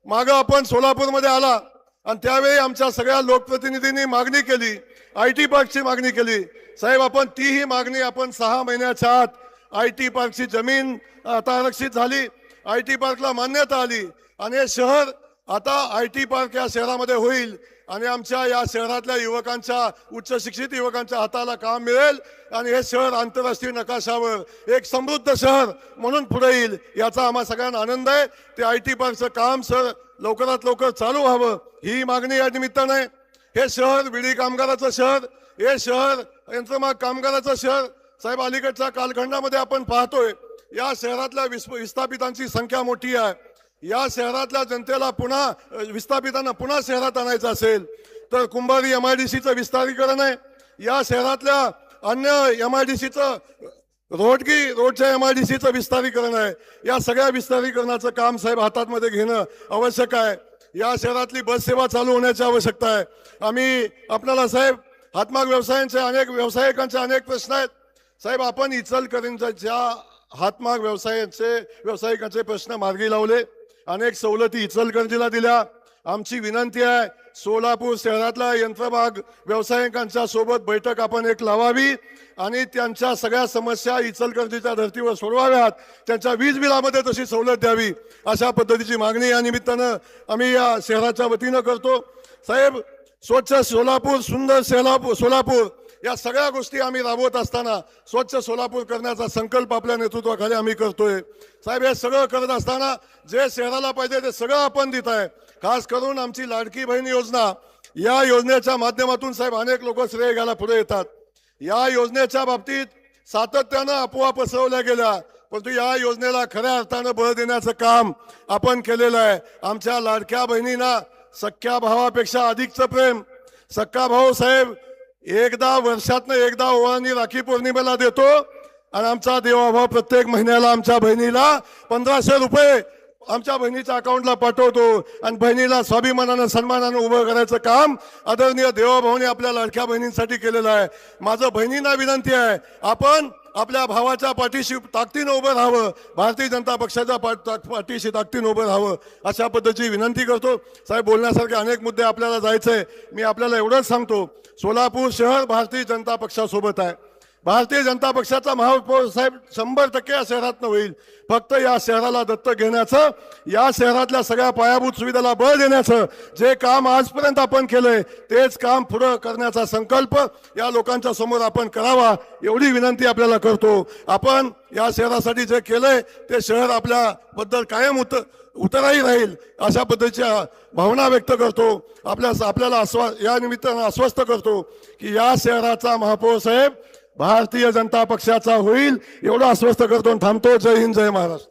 मागं आपण सोलापूरमध्ये आला आणि त्यावेळी आमच्या सगळ्या लोकप्रतिनिधींनी मागणी केली, IT पार्कची मागणी केली. साहेब आपण तीही मागणी आपण 6 महिन्याच्या आत IT पार्कची जमीन आता आरक्षित झाली, IT पार्कला मान्यता आली आणि हे शहर आता IT पार्क या शहरामध्ये होईल. आणि आमच्या या शहरातल्या युवकांच्या, उच्च शिक्षित युवकांच्या हाताला काम मिळेल आणि हे शहर आंतरराष्ट्रीय नकाशावर एक समृद्ध शहर म्हणून पुढे येईल याचा आम्हा सगळ्यांना आनंद आहे. ते IT पार्कचं काम सर लवकरात लवकर चालू व्हावं ही मागणी या निमित्ताने. हे शहर विडी कामगाराचं शहर, हे शहर यंत्रमाग कामगाराचं शहर. साहेब अलीकडच्या कालखंडामध्ये आपण पाहतोय या शहरातल्या विस्थापितांची संख्या मोठी आहे. या शहरातल्या जनतेला पुन्हा विस्थापितांना पुन्हा शहरात आणायचं असेल तर कुंभारी MIDCचं विस्तारीकरण आहे. या शहरातल्या अन्य MIDCचं रोडच्या MIDCचं विस्तारीकरण आहे. या सगळ्या विस्तारीकरणाचं काम साहेब हातामध्ये घेणं आवश्यक आहे. या शहरातली बस सेवा चालू होण्याची आवश्यकता आहे. आम्ही आपल्याला साहेब हातमाग व्यावसायिकांचे अनेक प्रश्न आहेत. साहेब आपण इचलकरंजीच्या हातमाग व्यावसायिकांचे प्रश्न मार्गी लावले, अनेक सवलती इचलकरंजीला दिल्या. आमची विनंती आहे सोलापूर शहरातल्या यंत्रमाग व्यावसायिकांच्या सोबत बैठक आपण एक लावावी आणि त्यांच्या सगळ्या समस्या इचलकरंजीच्या धर्तीवर सोडवाव्यात. त्यांच्या वीज बिलामध्ये तशी सवलत द्यावी अशा पद्धतीची मागणी या निमित्तानं आम्ही या शहराच्या वतीनं करतो. साहेब स्वच्छ सोलापूर, सुंदर सोलापूर या सगळ्या गोष्टी आम्ही राबवत असताना स्वच्छ सोलापूर करण्याचा संकल्प आपल्या नेतृत्वाखाली आम्ही करतोय. साहेब हे सगळं करत असताना जे शहराला पाहिजे ते सगळं आपण देत आहे. खास करून आमची लाडकी बहीण योजना, या योजनेच्या माध्यमातून साहेब अनेक लोक श्रेय घ्यायला पुढे येतात. या योजनेच्या बाबतीत सातत्यानं अफवा पसरवल्या गेल्या, परंतु या योजनेला खऱ्या अर्थानं बळ देण्याचं काम आपण केलेलं आहे. आमच्या लाडक्या बहिणींना सख्या भावापेक्षा अधिकचं प्रेम सख्खा भाऊ साहेब एकदा वर्षातनं एकदा ओवाळणी राखी पौर्णिमेला देतो आणि आमचा देवाभाव प्रत्येक महिन्याला आमच्या बहिणीला 1500 रुपये आमच्या बहिणीच्या अकाउंटला पाठवतो आणि बहिणीला स्वाभिमानानं सन्मानानं उभं करायचं काम आदरणीय देवाभाऊने आपल्या लाडक्या बहिणींसाठी केलेलं आहे. माझं बहिणींना विनंती आहे, आपण आपल्या भावाच्या पाठीशी ताकदीनं उभं राहावं, भारतीय जनता पक्षाच्या पाठीशी ताकदीनं उभं राहावं अशा पद्धतीची विनंती करतो. साहेब, बोलण्यासारखे अनेक मुद्दे आपल्याला जायचंय. मी आपल्याला एवढंच सांगतो, सोलापूर शहर भारतीय जनता पक्षासोबत आहे. भारतीय जनता पक्षाचा महापौर साहेब 100% या शहरातनं होईल. फक्त या शहराला दत्तक घेण्याचं, या शहरातल्या सगळ्या पायाभूत सुविधाला बळ देण्याचं जे काम आजपर्यंत आपण केलंय तेच काम पुढं करण्याचा संकल्प या लोकांच्या समोर आपण करावा एवढी विनंती आपल्याला करतो. आपण या शहरासाठी जे केलंय ते शहर आपल्याबद्दल कायम उतराही राहील अशा पद्धतीच्या भावना व्यक्त करतो. आपल्याला या निमित्तानं आश्वस्त करतो की या शहराचा महापौर साहेब भारतीय जनता पक्षाचा होईल एवढं आश्वस्त करतो आणि थांबतो. जय हिंद, जय महाराष्ट्र.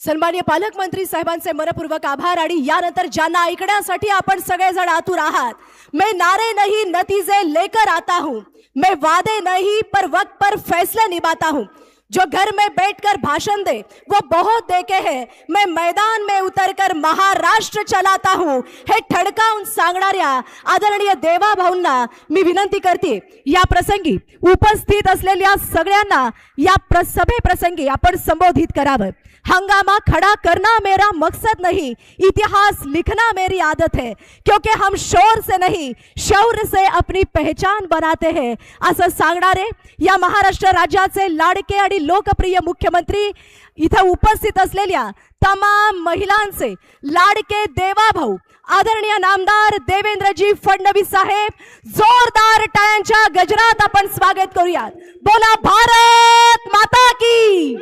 सन्माननीय पालकमंत्री साहेबांचे मनपूर्वक आभार. आणि यानंतर ज्यांना ऐकण्यासाठी आपण सगळेजण आतुर आहात, मैं नारे नहीं नतीजे लेकर आता हूं, मैं वादे नहीं पर वक्त पर फैसले निभाता हूं, जो घर में बैठकर भाषण दे वो बहुत देखे हैं, मैं मैदान में उतरकर महाराष्ट्र चलाता हूं, हे ठणकावून सांगणाऱ्या आदरणीय देवाभाऊंना मी विनंती करते, या प्रसंगी उपस्थित असलेल्या सगळ्यांना या सभे प्रसंगी आपण संबोधित करावं. हंगामा खड़ा करना मेरा मकसद नहीं, इतिहास लिखना मेरी आदत है, क्योंकि हम शोर से नहीं शौर्य से अपनी पहचान बनाते हैं असं सांगणारे या महाराष्ट्र राज्याचे लाडके आणि लोकप्रिय मुख्यमंत्री इथं उपस्थित असलेल्या तमाम महिलांचे लाडके देवाभाऊ आदरणीय नामदार देवेंद्रजी फडणवीस साहेब, जोरदार टाळ्यांच्या गजरात आपण स्वागत करूयात. बोला भारत माता की,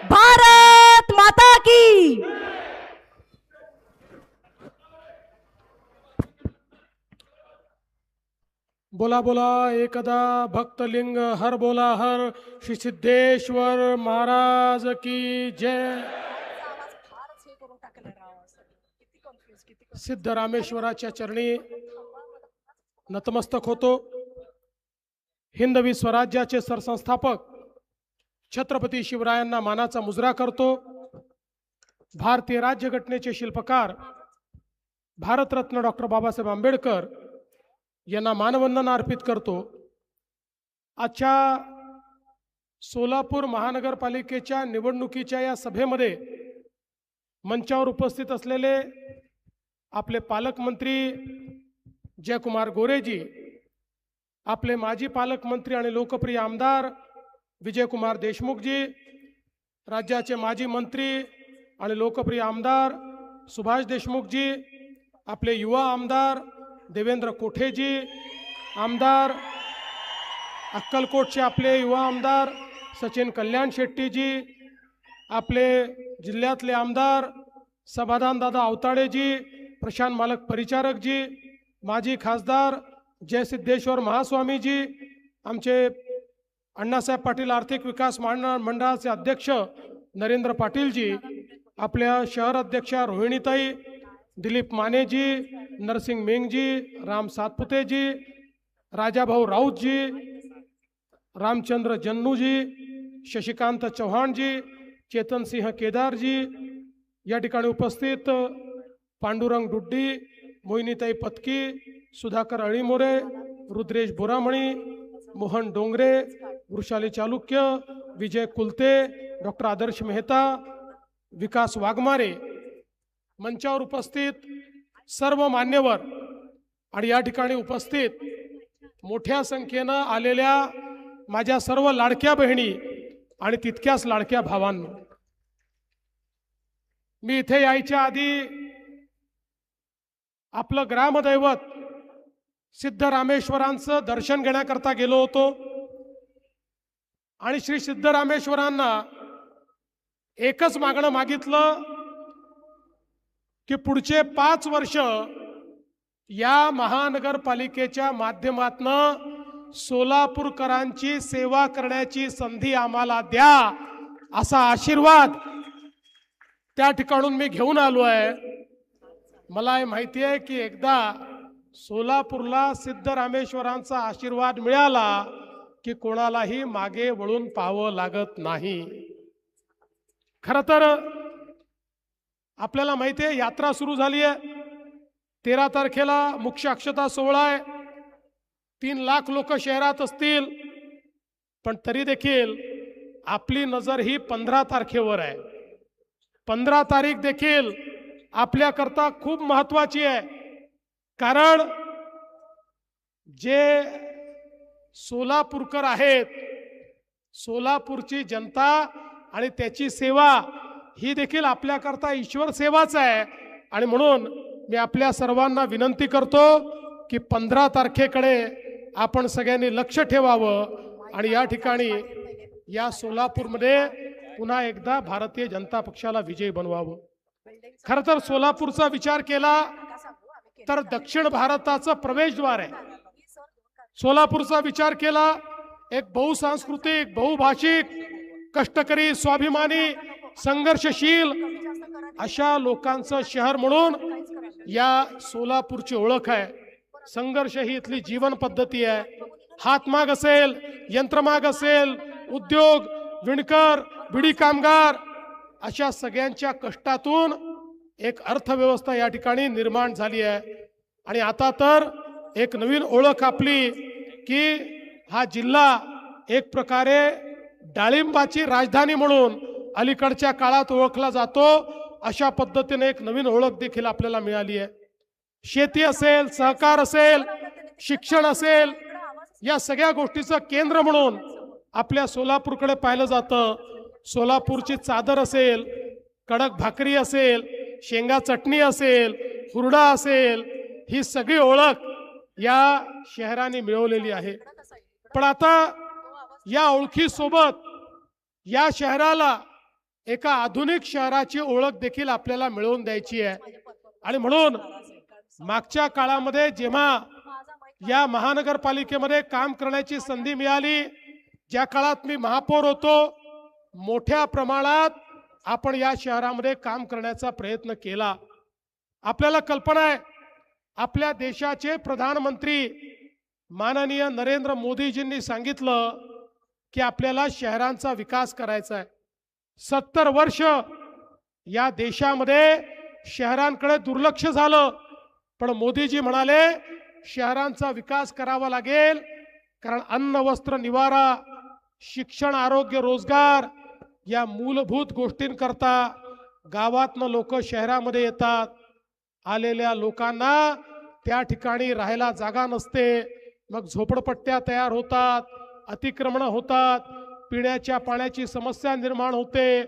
भारत माता की. बोला बोला एकदा भक्तलिंग हर बोला हर. श्री सिद्धेश्वर महाराज की जय. सिद्धरामेश्वराच्या चरणी नतमस्तक होतो. हिंदवी स्वराज्याचे सरसंस्थापक छत्रपती शिवरायांना मानाचा मुजरा करतो. भारतीय राज्यघटनेचे शिल्पकार भारतरत्न डॉक्टर बाबासाहेब आंबेडकर यांना मानवंदना अर्पित करतो. आजच्या सोलापूर महानगरपालिकेच्या निवडणुकीच्या या सभेमध्ये मंचावर उपस्थित असलेले आपले पालकमंत्री जयकुमार गोरेजी, आपले माजी पालकमंत्री आणि लोकप्रिय आमदार विजयकुमार देशमुखजी, राज्याचे माजी मंत्री आणि लोकप्रिय आमदार सुभाष देशमुखजी, आपले युवा आमदार देवेंद्र कोठेजी, आमदार अक्कलकोटचे आपले युवा आमदार सचिन कल्याण शेट्टीजी, आपले जिल्ह्यातले आमदार समाधानदादा अवताडेजी, प्रशांत मालक परिचारकजी, माजी खासदार जयसिद्धेश्वर महास्वामीजी, आमचे अण्णासाहेब पाटील आर्थिक विकास मंडळाचे अध्यक्ष नरेंद्र पाटीलजी, आपल्या शहर अध्यक्षा रोहिणीताई, दिलीप मानेजी, नरसिंग मेंगजी, राम सातपुतेजी, राजाभाऊ राऊतजी, रामचंद्र जन्नूजी, शशिकांत चव्हाणजी, चेतनसिंह केदारजी, या ठिकाणी उपस्थित पांडुरंग डुड्डी, मोहिनीताई पत्की, सुधाकर अळीमोरे, रुद्रेश बोरामणी, मोहन डोंगरे, वृषाली चालुक्य, विजय कुलते, डॉक्टर आदर्श मेहता, विकास वाघमारे, मंचावर उपस्थित सर्व मान्यवर आणि या ठिकाणी उपस्थित मोठ्या संख्येनं आलेल्या माझ्या सर्व लाडक्या बहिणी आणि तितक्याच लाडक्या भावांनो, मी इथे यायच्या आधी आपलं ग्रामदैवत सिद्धरामेश्वरांचं दर्शन घेण्याकरता गेलो होतो आणि श्री सिद्धरामेश्वरांना एकच मागणं मागितलं की पुढचे 5 वर्ष या महानगरपालिकेच्या माध्यमातून सोलापूरकरांची सेवा करण्याची संधी आम्हाला द्या, असा आशीर्वाद त्या ठिकाणून मी घेऊन आलो आहे. मला हे माहिती आहे की एकदा सोलापूरला सिद्धरामेश्वरांचा आशीर्वाद मिळाला की कोणालाही मागे वळून पाहावं लागत नाही. खरं तर आपल्याला माहिती आहे यात्रा सुरू झाली आहे. 13 तारखेला मुख्य अक्षता सोहळा आहे. 3 लाख लोक शहरात असतील, पण तरी देखील आपली नजर ही 15 तारखेवर आहे. 15 तारीख देखील आपल्याकरता खूप महत्वाची आहे. कारण जे सोलापूरकर आहेत, सोलापूरची जनता आणि त्याची सेवा ही देखील आपल्याकरता ईश्वर सेवाच आहे. आणि म्हणून मी आपल्या सर्वांना विनंती करतो की 15 तारखेकडे आपण सगळ्यांनी लक्ष ठेवावं आणि या ठिकाणी या सोलापूरमध्ये पुन्हा एकदा भारतीय जनता पक्षाला विजयी बनवावं. खरं तर सोलापूरचा विचार केला तर दक्षिण भारताचं प्रवेशद्वार आहे. सोलापूरचा विचार केला एक बहुसांस्कृतिक, बहुभाषिक, कष्टकरी, स्वाभिमानी, संघर्षशील अशा लोकांचं शहर म्हणून या सोलापूरची ओळख आहे. संघर्ष ही इथली जीवन पद्धती आहे. हातमाग असेल, यंत्रमाग असेल, उद्योग, विणकर, बिडी कामगार अशा सगळ्यांच्या कष्टातून एक अर्थव्यवस्था या ठिकाणी निर्माण झाली आहे. आणि आता तर एक नवीन ओळख आपली की हा जिल्हा एक प्रकारे डाळिंबाची राजधानी म्हणून अलीकडच्या काळात ओळखला जातो. अशा पद्धतीने एक नवीन ओळख देखील आपल्याला मिळाली आहे. शेती असेल, सहकार असेल, शिक्षण असेल, या सगळ्या गोष्टीचं केंद्र म्हणून आपल्या सोलापूरकडे पाहिलं जातं. सोलापूरची चादर असेल, कडक भाकरी असेल, शेंगा चटणी असेल, हुरडा असेल, ही सगळी ओळख या शहराने मिळवलेली आहे. पण आता या ओळखीसोबत या शहराला एका आधुनिक शहराची ओळख देखील आपल्याला मिळवून द्यायची आहे. आणि म्हणून मागच्या काळामध्ये जेव्हा या महानगरपालिकेमध्ये काम करण्याची संधी मिळाली, ज्या काळात मी महापौर होतो, मोठ्या प्रमाणात आपण या शहरामध्ये काम करण्याचा प्रयत्न केला. आपल्याला कल्पना आहे आपल्या देशाचे प्रधानमंत्री माननीय नरेंद्र मोदीजींनी सांगितलं की आपल्याला शहरांचा विकास करायचा आहे. 70 वर्ष या देशामध्ये शहरांकडे दुर्लक्ष झालं, पण मोदीजी म्हणाले शहरांचा विकास करावा लागेल. कारण अन्न, वस्त्र, निवारा, शिक्षण, आरोग्य, रोजगार या मूलभूत गोष्टींकरता गावातनं लोक शहरामध्ये येतात. आलेल्या लोकांना त्या ठिकाणी राहायला जागा नसते, मग झोपडपट्ट्या तयार होतात, अतिक्रमण होतात, पिण्याच्या पाण्याची समस्या निर्माण होते,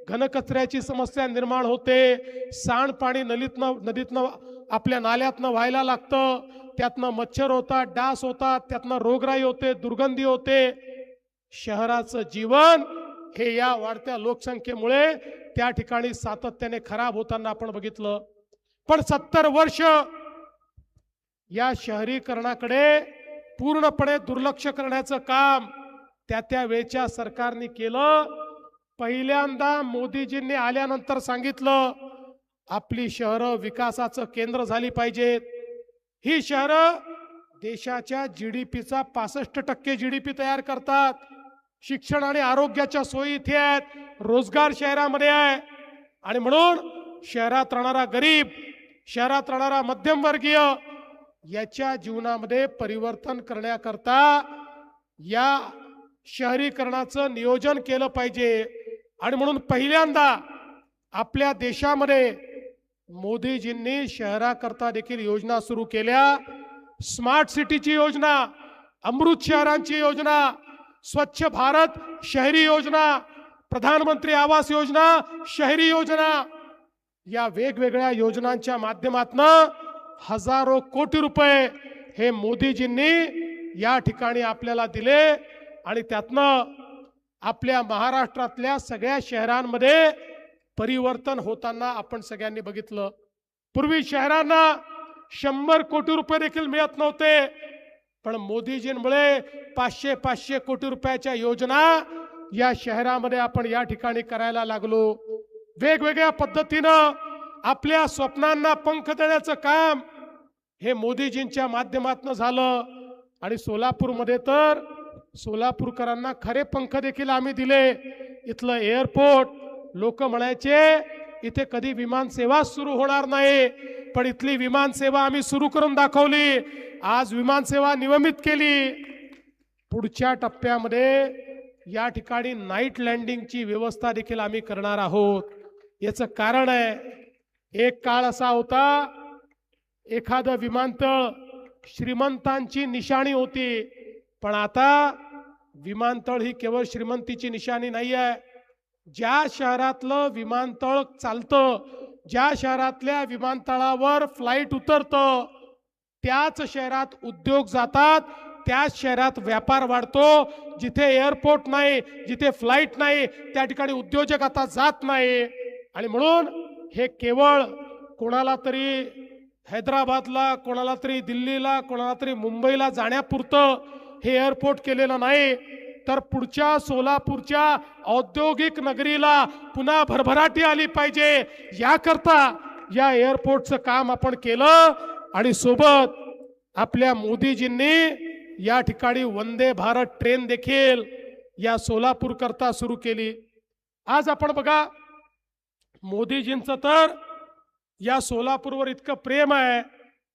घनकचऱ्याची समस्या निर्माण होते, सांडपाणी नदीतनं आपल्या नाल्यातनं व्हायला लागतं, त्यातनं मच्छर होतात, डास होतात, त्यातनं रोगराई होते, दुर्गंधी होते. शहराचं जीवन हे या वाढत्या लोकसंख्येमुळे त्या ठिकाणी सातत्याने खराब होताना आपण बघितलं. पण 70 वर्ष या शहरीकरणाकडे पूर्णपणे दुर्लक्ष करण्याचं काम त्या वेळच्या सरकारने केलं. पहिल्यांदा मोदीजींनी आल्यानंतर सांगितलं आपली शहरं विकासाचं केंद्र झाली पाहिजेत. ही शहरं देशाच्या GDPचा 65% GDP तयार करतात. शिक्षण आणि आरोग्याच्या सोयी इथे आहेत, रोजगार शहरामध्ये आहे. आणि म्हणून शहरात राहणारा गरीब, शहरात राहणारा मध्यमवर्गीय याच्या जीवनामध्ये परिवर्तन करण्याकरता या शहरीकरणाचं नियोजन केलं पाहिजे. आणि म्हणून पहिल्यांदा आपल्या देशामध्ये मोदीजींनी शहराकरता देखील योजना सुरू केल्या. स्मार्ट सिटीची योजना, अमृत शहरांची योजना, स्वच्छ भारत शहरी योजना, प्रधानमंत्री आवास योजना शहरी योजना, या वेगवेगळ्या योजनांच्या माध्यमातून हजारो कोटी रुपये हे मोदीजींनी या ठिकाणी आपल्याला दिले. आणि त्यातनं आपल्या महाराष्ट्रातल्या सगळ्या शहरांमध्ये परिवर्तन होताना आपण सगळ्यांनी बघितलं. पूर्वी शहरांना 100 कोटी रुपये देखील मिळत नव्हते, पण मोदीजींमुळे 500 कोटी रुपयाच्या योजना या शहरामध्ये आपण या ठिकाणी करायला लागलो. वेगवेगळ्या पद्धतीनं आपल्या स्वप्नांना पंख देण्याचं काम हे मोदीजींच्या माध्यमातून झालं. आणि सोलापूरमध्ये तर सोलापूरकरांना खरे पंख देखील आम्ही दिले. इथलं एअरपोर्ट, लोक म्हणायचे इथे कधी विमान सेवा सुरू होणार नाही, पण इथली विमान सेवा आम्ही सुरू करून दाखवली. आज विमान सेवा नियमित केली. पुढच्या टप्प्यामध्ये या ठिकाणी नाईट लँडिंगची व्यवस्था देखील आम्ही करणार आहोत. याचं कारण आहे, एक काळ असा होता एखादं विमानतळ श्रीमंतांची निशाणी होती, पण आता विमानतळ ही केवळ श्रीमंतीची निशाणी नाही आहे. ज्या शहरातलं विमानतळ चालतं, ज्या शहरातल्या विमानतळावर फ्लाईट उतरतं, त्याच शहरात उद्योग जातात, त्याच शहरात व्यापार वाढतो. जिथे एअरपोर्ट नाही, जिथे फ्लाईट नाही, त्या ठिकाणी उद्योजक आता जात नाही. आणि म्हणून हे केवळ कोणाला तरी हैदराबादला, कोणाला तरी दिल्लीला, कोणाला तरी मुंबईला जाण्यापुरतं हे एअरपोर्ट केलेलं नाही, तर पुढच्या सोलापूरच्या औद्योगिक नगरीला पुन्हा भरभराटी आली पाहिजे, याकरता या एअरपोर्टचं काम आपण केलं. आणि सोबत आपल्या मोदीजींनी या ठिकाणी वंदे भारत ट्रेन देखील या सोलापूर करता सुरू केली. आज आपण बघा, मोदीजींचं तर या सोलापूरवर इतकं प्रेम आहे.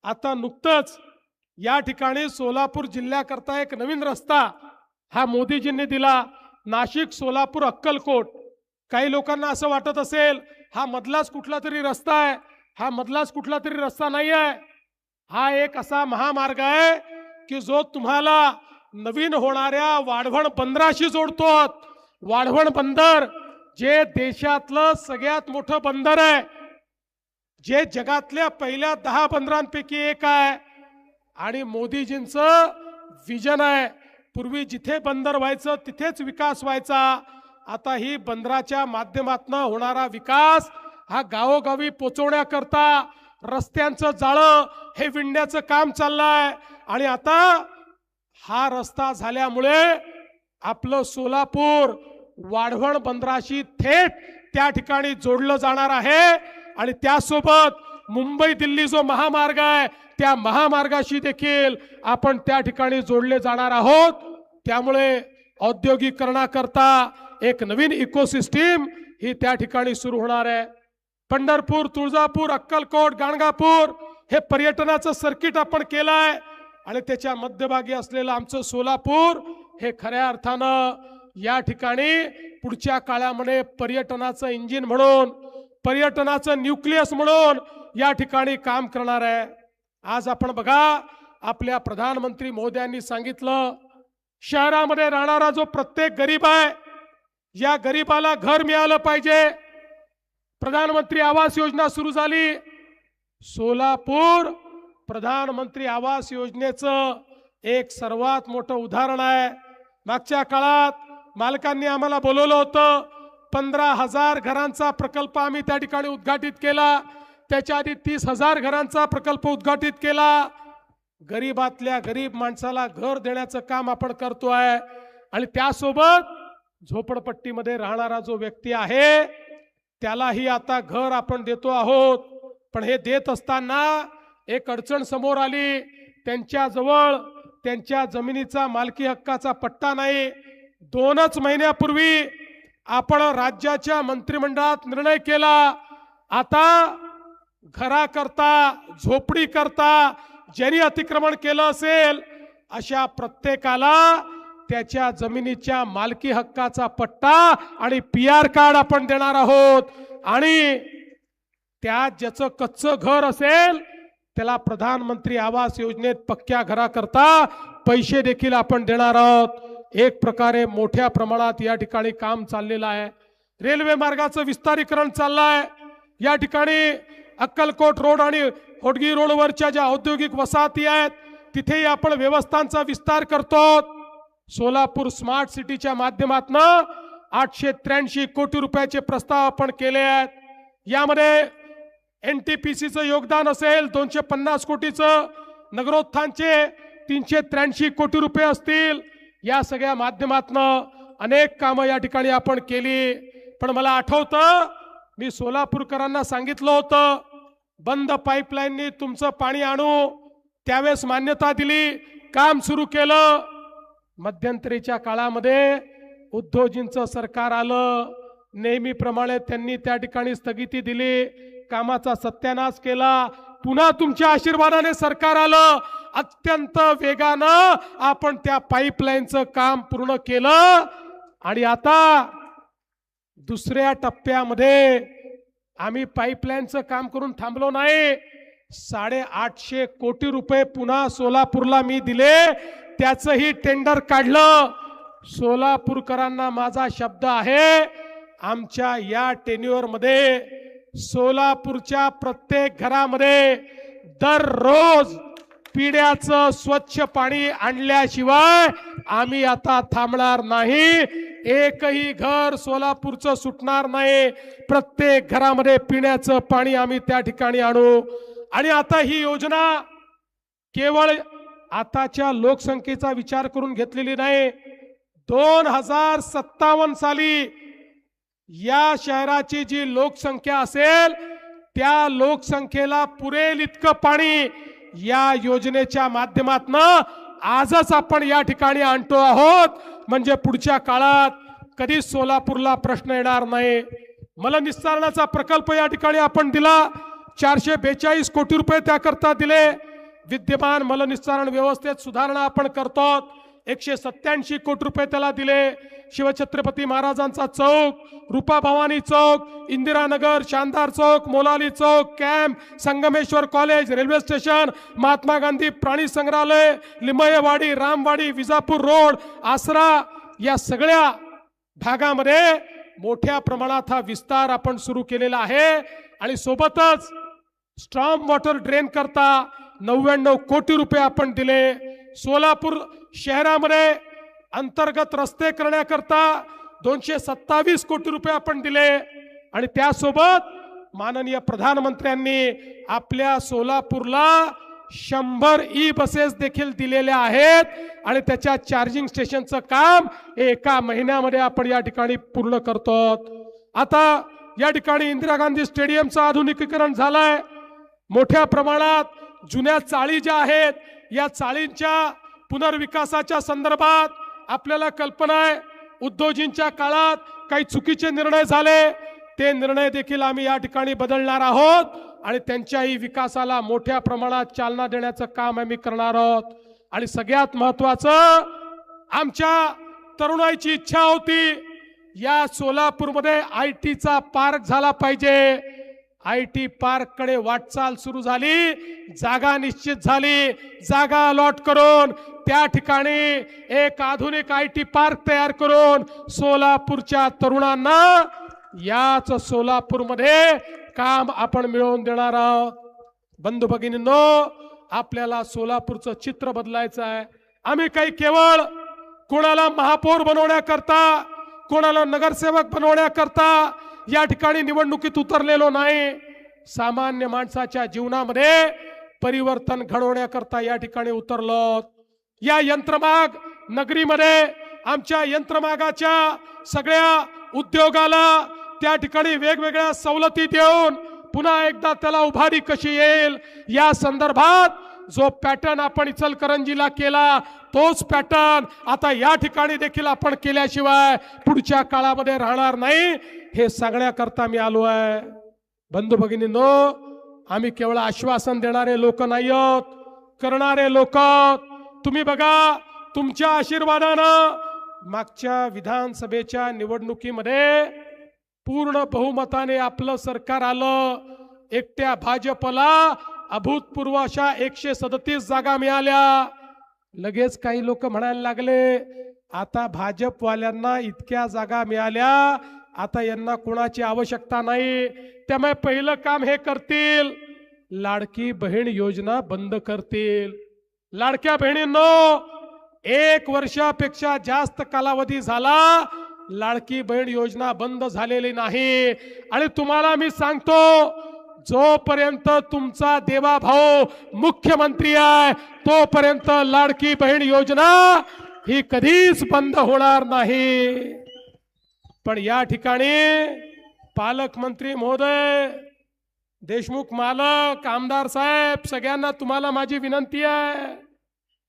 आता नुकतंच या ठिकाणी सोलापूर जिल्ह्याकरता एक नवीन रस्ता हा मोदीजींनी दिला, नाशिक सोलापूर अक्कलकोट. काही लोकांना असं वाटत असेल हा मधलाच कुठला तरी रस्ता आहे. हा मधलाच कुठला तरी रस्ता नाही आहे. हा एक असा महामार्ग आहे की जो तुम्हाला नवीन होणाऱ्या वाढवण बंदराशी जोडतो. वाढवण बंदर जे देशातलं सगळ्यात मोठं बंदर आहे, जे जगातल्या पहिल्या 10 बंदरांपैकी एक आहे. आणि मोदीजींचं विजन आहे, पूर्वी जिथे बंदर व्हायचं तिथेच विकास व्हायचा. आता ही बंदराच्या माध्यमातून होणारा विकास हा गावोगावी पोचवण्याकरता रस्त्यांचं जाळं हे विणण्याचं काम चाललंय. आणि आता हा रस्ता झाल्यामुळे आपलं सोलापूर वाढवण बंदराशी थेट त्या ठिकाणी जोडलं जाणार आहे. आणि त्यासोबत मुंबई दिल्ली जो महामार्ग आहे त्या महामार्गाशी देखील आपण त्या ठिकाणी जोडले जाणार आहोत. त्यामुळे औद्योगिकरणाकरता एक नवीन इकोसिस्टीम ही त्या ठिकाणी सुरू होणार आहे. पंढरपूर, तुळजापूर, अक्कलकोट, गाणगापूर हे पर्यटनाचं सर्किट आपण केलं आहे. आणि त्याच्या मध्यभागी असलेलं आमचं सोलापूर हे खऱ्या अर्थानं या ठिकाणी पुढच्या काळामध्ये पर्यटनाचं इंजिन म्हणून, पर्यटनाचं न्यूक्लियस म्हणून या ठिकाणी काम करणार आहे. आज आपण बघा, आपल्या प्रधानमंत्री महोदयांनी सांगितलं, शहरामध्ये राहणारा जो प्रत्येक गरीब आहे, या गरीबाला घर मिळालं पाहिजे. प्रधानमंत्री आवास योजना सुरू झाली. सोलापूर प्रधानमंत्री आवास योजनेचं एक सर्वात मोठं उदाहरण आहे. मागच्या काळात मालकांनी आम्हाला बोलवलं होतं. 15,000 घरांचा प्रकल्प आम्ही त्या ठिकाणी उद्घाटित केला. त्याच्या आधी 30,000 घरांचा प्रकल्प उद्घाटित केला. गरीबातल्या गरीब माणसाला घर देण्याचं काम आपण करतोय. आणि त्यासोबत झोपडपट्टीमध्ये राहणारा जो व्यक्ती आहे त्यालाही आता घर आपण देतो आहोत. पण हे देत असताना एक अडचण समोर आली. त्यांच्याजवळ त्यांच्या जमिनीचा मालकी हक्काचा पट्टा नाही. 2च महिन्यापूर्वी आपण राज्याच्या मंत्रिमंडळात निर्णय केला, आता घराकरता, झोपडी करता ज्यांनी अतिक्रमण केलं असेल अशा प्रत्येकाला त्याच्या जमिनीच्या मालकी हक्काचा पट्टा आणि PR कार्ड आपण देणार आहोत. आणि त्या ज्याचं कच्चं घर असेल त्याला प्रधानमंत्री आवास योजनेत पक्क्या घराकरता पैसे देखील आपण देणार आहोत. एक प्रकारे मोठ्या प्रमाणात या ठिकाणी काम चाललेलं आहे. रेल्वे मार्गाचं विस्तारीकरण चाललंय. या ठिकाणी अक्कलकोट रोड आणि होडगी रोडवरच्या ज्या औद्योगिक वसाहती आहेत तिथेही आपण व्यवस्थांचा विस्तार करतो. सोलापूर स्मार्ट सिटीच्या माध्यमातून 883 कोटी रुपयाचे प्रस्ताव आपण केले आहेत. यामध्ये NTPCचं योगदान असेल 250 कोटीचं, नगरोत्थानचे 383 कोटी रुपये असतील. या सगळ्या माध्यमातून अनेक कामं या ठिकाणी आपण केली. पण मला आठवतं, मी सोलापूरकरांना सांगितलं होतं, बंद पाईपलाईननी तुमचं पाणी आणू. त्यावेळेस मान्यता दिली, काम सुरू केलं. मध्यंतरीच्या काळामध्ये उद्धवजींचं सरकार आलं, नेहमीप्रमाणे त्यांनी त्या ठिकाणी स्थगिती दिली, कामाचा सत्यानाश केला. पुन्हा तुमच्या आशीर्वादाने सरकार आलं, अत्यंत वेगानं आपण त्या पाईपलाईनचं काम पूर्ण केलं. आणि आता दुसऱ्या टप्प्यामध्ये आम्ही पाईपलाईनचं काम करून थांबलो नाही. 850 कोटी रुपये पुन्हा सोलापूरला मी दिले, त्याचंही टेंडर काढलं. सोलापूरकरांना माझा शब्द आहे, आमच्या या टेन्युअर मध्ये सोलापूरच्या प्रत्येक घरामध्ये दररोज पिण्याचं स्वच्छ पाणी आणल्याशिवाय आम्ही आता थांबणार नाही. एकही घर सोलापूरचं सुटणार नाही. प्रत्येक घरामध्ये पिण्याचं पाणी आम्ही त्या ठिकाणी आणू. आणि आता ही योजना केवळ आताच्या लोकसंख्येचा विचार करून घेतलेली नाही. 2057 साली या शहराची जी लोकसंख्या असेल त्या लोकसंख्येला पुरेल इतकं पाणी या योजनेच्या माध्यमातून आजच आपण या ठिकाणी आणतो आहोत. म्हणजे पुढच्या काळात कधीच सोलापूरला प्रश्न येणार नाही. मलनिस्सारणाचा प्रकल्प या ठिकाणी आपण दिला, 442 कोटी रुपये त्याकरता दिले. विद्यमान मलनिस्सारण व्यवस्थेत सुधारणा आपण करतो, 187 कोटी रुपये त्याला दिले. शिवछत्रपती महाराजांचा चौक, Rupa Bhavani Chowk, Indiranagar, Shandar Chowk, Molali Chowk, camp, Sangameshwar college, railway station, Mahatma Gandhi प्राणी संग्रहालय, लिंबयवाडी, रामवाडी, विजापूर रोड, आसरा, या सगळ्या भागामध्ये मोठ्या प्रमाणात हा विस्तार आपण सुरू केलेला आहे. आणि सोबतच स्ट्रॉम वॉटर ड्रेन करता 99 कोटी रुपये आपण दिले. सोलापूर शहरामध्ये अंतर्गत रस्ते करण्याकरता 227 कोटी रुपये आपण दिले. आणि त्यासोबत माननीय प्रधानमंत्र्यांनी आपल्या सोलापूरला 100 ई बसेस देखील दिलेल्या आहेत. आणि त्याच्या चार्जिंग स्टेशनचं काम 1 महिन्यामध्ये आपण या ठिकाणी पूर्ण करतो. आता या ठिकाणी इंदिरा गांधी स्टेडियमचं आधुनिकीकरण झालंय. मोठ्या प्रमाणात जुन्या चाळी ज्या आहेत या चाळींच्या पुनर्विकासाच्या संदर्भात आपल्याला कल्पना आहे, उद्धवजींच्या काळात काही चुकीचे निर्णय झाले, ते निर्णय देखील आम्ही या ठिकाणी बदलणार आहोत. आणि त्यांच्याही विकासाला मोठ्या प्रमाणात चालना देण्याचं काम आम्ही करणार आहोत. आणि सगळ्यात महत्वाचं, आमच्या तरुणाईची इच्छा होती या सोलापूरमध्ये IT चा पार्क झाला पाहिजे. IT पार्क कडे वाटचाल सुरू झाली, जागा निश्चित झाली. जागा अलॉट करून त्या ठिकाणी एक आधुनिक IT पार्क तयार करून सोलापूरच्या तरुणांना याच सोलापूरमध्ये काम आपण मिळवून देणार आहोत. बंधू भगिनींनो, आपल्याला सोलापूरचं चित्र बदलायचं आहे. आम्ही काही केवळ कोणाला महापौर बनवण्याकरता, कोणाला नगरसेवक बनवण्याकरता या ठिकाणी निवडणुकीत उतरलेलो नाही. सामान्य माणसाच्या जीवनामध्ये परिवर्तन घडवण्याकरता या ठिकाणी उतरलो. या यंत्रमाग नगरीमध्ये आमच्या यंत्रमागाच्या सगळ्या उद्योगाला त्या ठिकाणी वेगवेगळ्या सवलती देऊन पुन्हा एकदा त्याला उभारी कशी येईल या संदर्भात जो पॅटर्न आपण इचलकरंजीला केला, तोच पॅटर्न आता या ठिकाणी देखील आपण केल्याशिवाय पुढच्या काळामध्ये राहणार नाही. हे सांगण्याकरता मी आलो आहे. बंधू भगिनींनो, आम्ही केवळ आश्वासन देणारे लोक नाही आहोत, करणारे लोक. तुम्ही बघा, तुमच्या आशीर्वादानं मागच्या विधानसभेच्या निवडणुकीमध्ये पूर्ण बहुमताने आपलं सरकार आलं. एकट्या भाजपला अभूतपूर्व अशा 137 जागा मिळाल्या. लगेच काही लोक म्हणायला लागले, आता भाजपवाल्यांना इतक्या जागा मिळाल्या, आता यांना कोणाची आवश्यकता नाही, त्यामुळे पहिलं काम हे करतील, लाडकी बहीण योजना बंद करतील. लाडक्या बहिणींनो, 1 वर्षापेक्षा जास्त कालावधी झाला, लाडकी बहीण योजना बंद झालेली नाही. आणि तुम्हाला मी सांगतो, जोपर्यंत तुमचा देवाभाऊ मुख्यमंत्री आहे तोपर्यंत लाडकी बहीण योजना ही कधीच बंद होणार नाही. पण या ठिकाणी पालकमंत्री महोदय, देशमुख मालक, आमदार साहेब, सगळ्यांना तुम्हाला माझी विनंती आहे,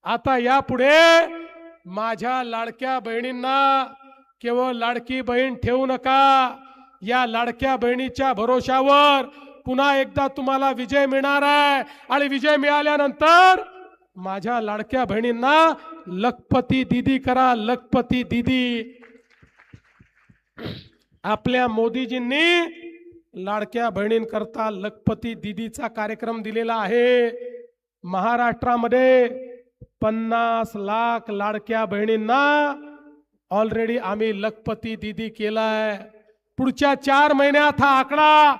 आता यापुढे माझ्या लाडक्या बहिणींना केवळ लाडकी बहीण ठेवू नका, या लाडक्या बहिणीच्या भरोशावर पुन्हा एकदा तुम्हाला विजय मिळणार आहे आणि विजय मिळाल्यानंतर माझ्या लाडक्या बहिणींना लखपती दीदी करा, लखपती दीदी. आपल्या मोदीजींनी लाडक्या बहिणींकरता लखपती दीदीचा कार्यक्रम दिलेला आहे. महाराष्ट्रामध्ये 50 लाख लाडक्या बहिणींना ऑलरेडी आम्ही लखपती दीदी केलाय. पुढच्या 4 महिन्यात हा आकडा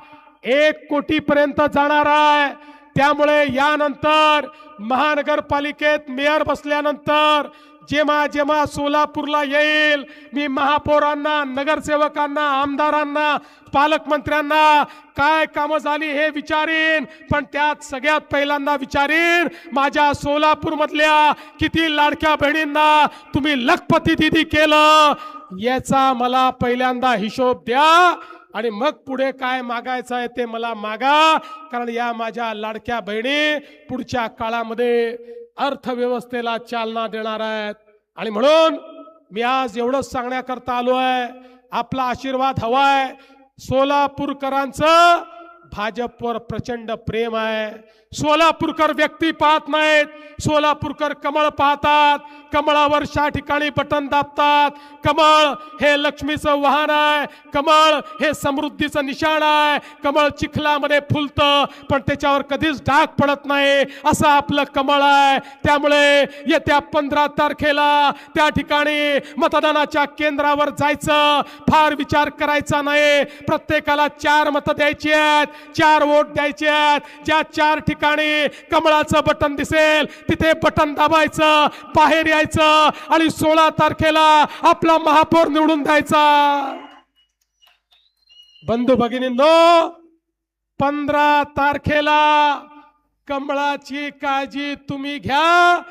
1 कोटीपर्यंत जाणार आहे. त्यामुळे यानंतर महानगरपालिकेत मेयर बसल्यानंतर जेव्हा जेव्हा सोलापूरला येईल, मी महापौरांना, नगरसेवकांना, आमदारांना, पालकमंत्र्यांना काय कामं झाली हे विचारीन, पण त्यात सगळ्यात पहिल्यांदा विचारीन माझ्या सोलापूर मधल्या किती लाडक्या बहिणींना तुम्ही लखपती दीदी केलं याचा मला पहिल्यांदा हिशोब द्या आणि मग पुढे काय मागायचं आहे ते मला मागा. कारण या माझ्या लाडक्या बहिणी पुढच्या काळामध्ये अर्थव्यवस्थेला चालना देणार आहेत. आणि म्हणून मी आज एवढंच सांगण्याकरता आलो आहे, आपला आशीर्वाद हवाय. सोलापूरकरांचं भाजपवर प्रचंड प्रेम आहे. सोलापूरकर व्यक्ती पाहत नाहीत, सोलापूरकर कमळ पाहतात. कमळावर 6 ठिकाणी बटन दाबतात. कमळ हे लक्ष्मीचं वाहन आहे, कमळ हे समृद्धीचं निशाण आहे. कमळ चिखलामध्ये फुलतं पण त्याच्यावर कधीच डाग पडत नाही, असं आपलं कमळ आहे. त्यामुळे येत्या 15 तारखेला त्या ठिकाणी मतदानाच्या केंद्रावर जायचं, फार विचार करायचा नाही. प्रत्येकाला 4 मतं द्यायची आहेत, 4 वोट द्यायचे आहेत. ज्या 4 ठिकाणी कमळाचं बटन दिसेल तिथे बटन दाबायचं, बाहेर यायचं आणि 16 तारखेला आपला महापौर निवडून द्यायचा. बंधू भगिनींनो, 15 तारखेला कमळाची काळजी तुम्ही घ्या.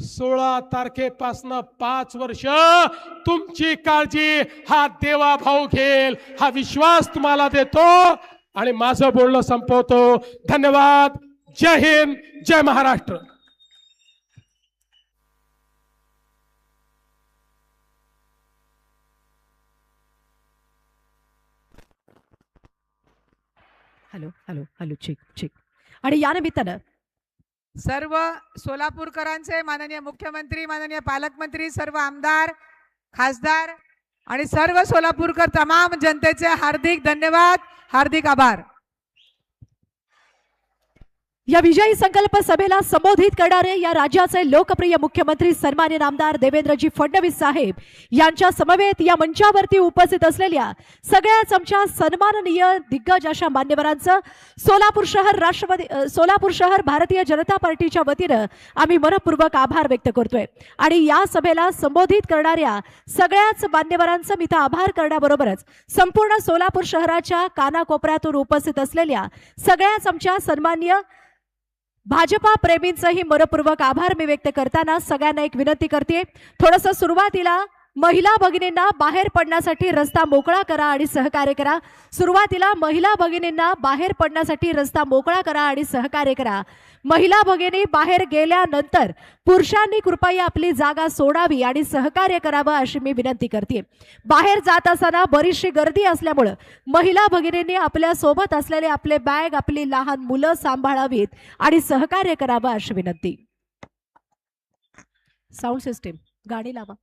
16 तारखेपासून 5 वर्ष तुमची काळजी हा देवाभाऊ घेईल, हा विश्वास तुम्हाला देतो आणि माझं बोलणं संपवतो. धन्यवाद. जय हिंद, जय Maharashtra. Hello hello hello check check. आणि या निमित्तानं सर्व सोलापूरकरांचे माननीय मुख्यमंत्री, माननीय पालकमंत्री, सर्व आमदार, खासदार आणि सर्व सोलापूरकर तमाम जनतेचे हार्दिक धन्यवाद, हार्दिक आभार. या विजयी संकल्प सभेला संबोधित करणारे या राज्याचे लोकप्रिय मुख्यमंत्री सन्माननीय आमदार देवेंद्रजी फडणवीस साहेब यांच्या समवेत या मंचावरती उपस्थित असलेल्या सगळ्याच आमच्या सन्माननीय दिग्गज अशा मान्यवरांचं सोलापूर शहर भारतीय जनता पार्टीच्या वतीनं आम्ही मनपूर्वक आभार व्यक्त करतोय. आणि या सभेला संबोधित करणाऱ्या सगळ्याच मान्यवरांचं मी आभार करण्याबरोबरच संपूर्ण सोलापूर शहराच्या कानाकोपऱ्यातून उपस्थित असलेल्या सगळ्याच आमच्या सन्माननीय भाजपा प्रेमींचंही मनपूर्वक आभार मी व्यक्त करताना सगळ्यांना एक विनंती करते, थोडंसं सुरुवातीला महिला भगिनींना बाहेर पडण्यासाठी रस्ता मोकळा करा आणि सहकार्य करा. सुरुवातीला महिला भगिनींना बाहेर पडण्यासाठी रस्ता मोकळा करा आणि सहकार्य करा. महिला भगिनी बाहेर गेल्यानंतर पुरुषांनी कृपया आपली जागा सोडावी आणि सहकार्य करावं अशी मी विनंती करते. बाहेर जात असताना बरीचशी गर्दी असल्यामुळे महिला भगिनींनी आपल्या सोबत असलेले आपले बॅग, आपली लहान मुलं सांभाळावीत आणि सहकार्य करावं अशी विनंती. साऊंड सिस्टीम गाणी लावा.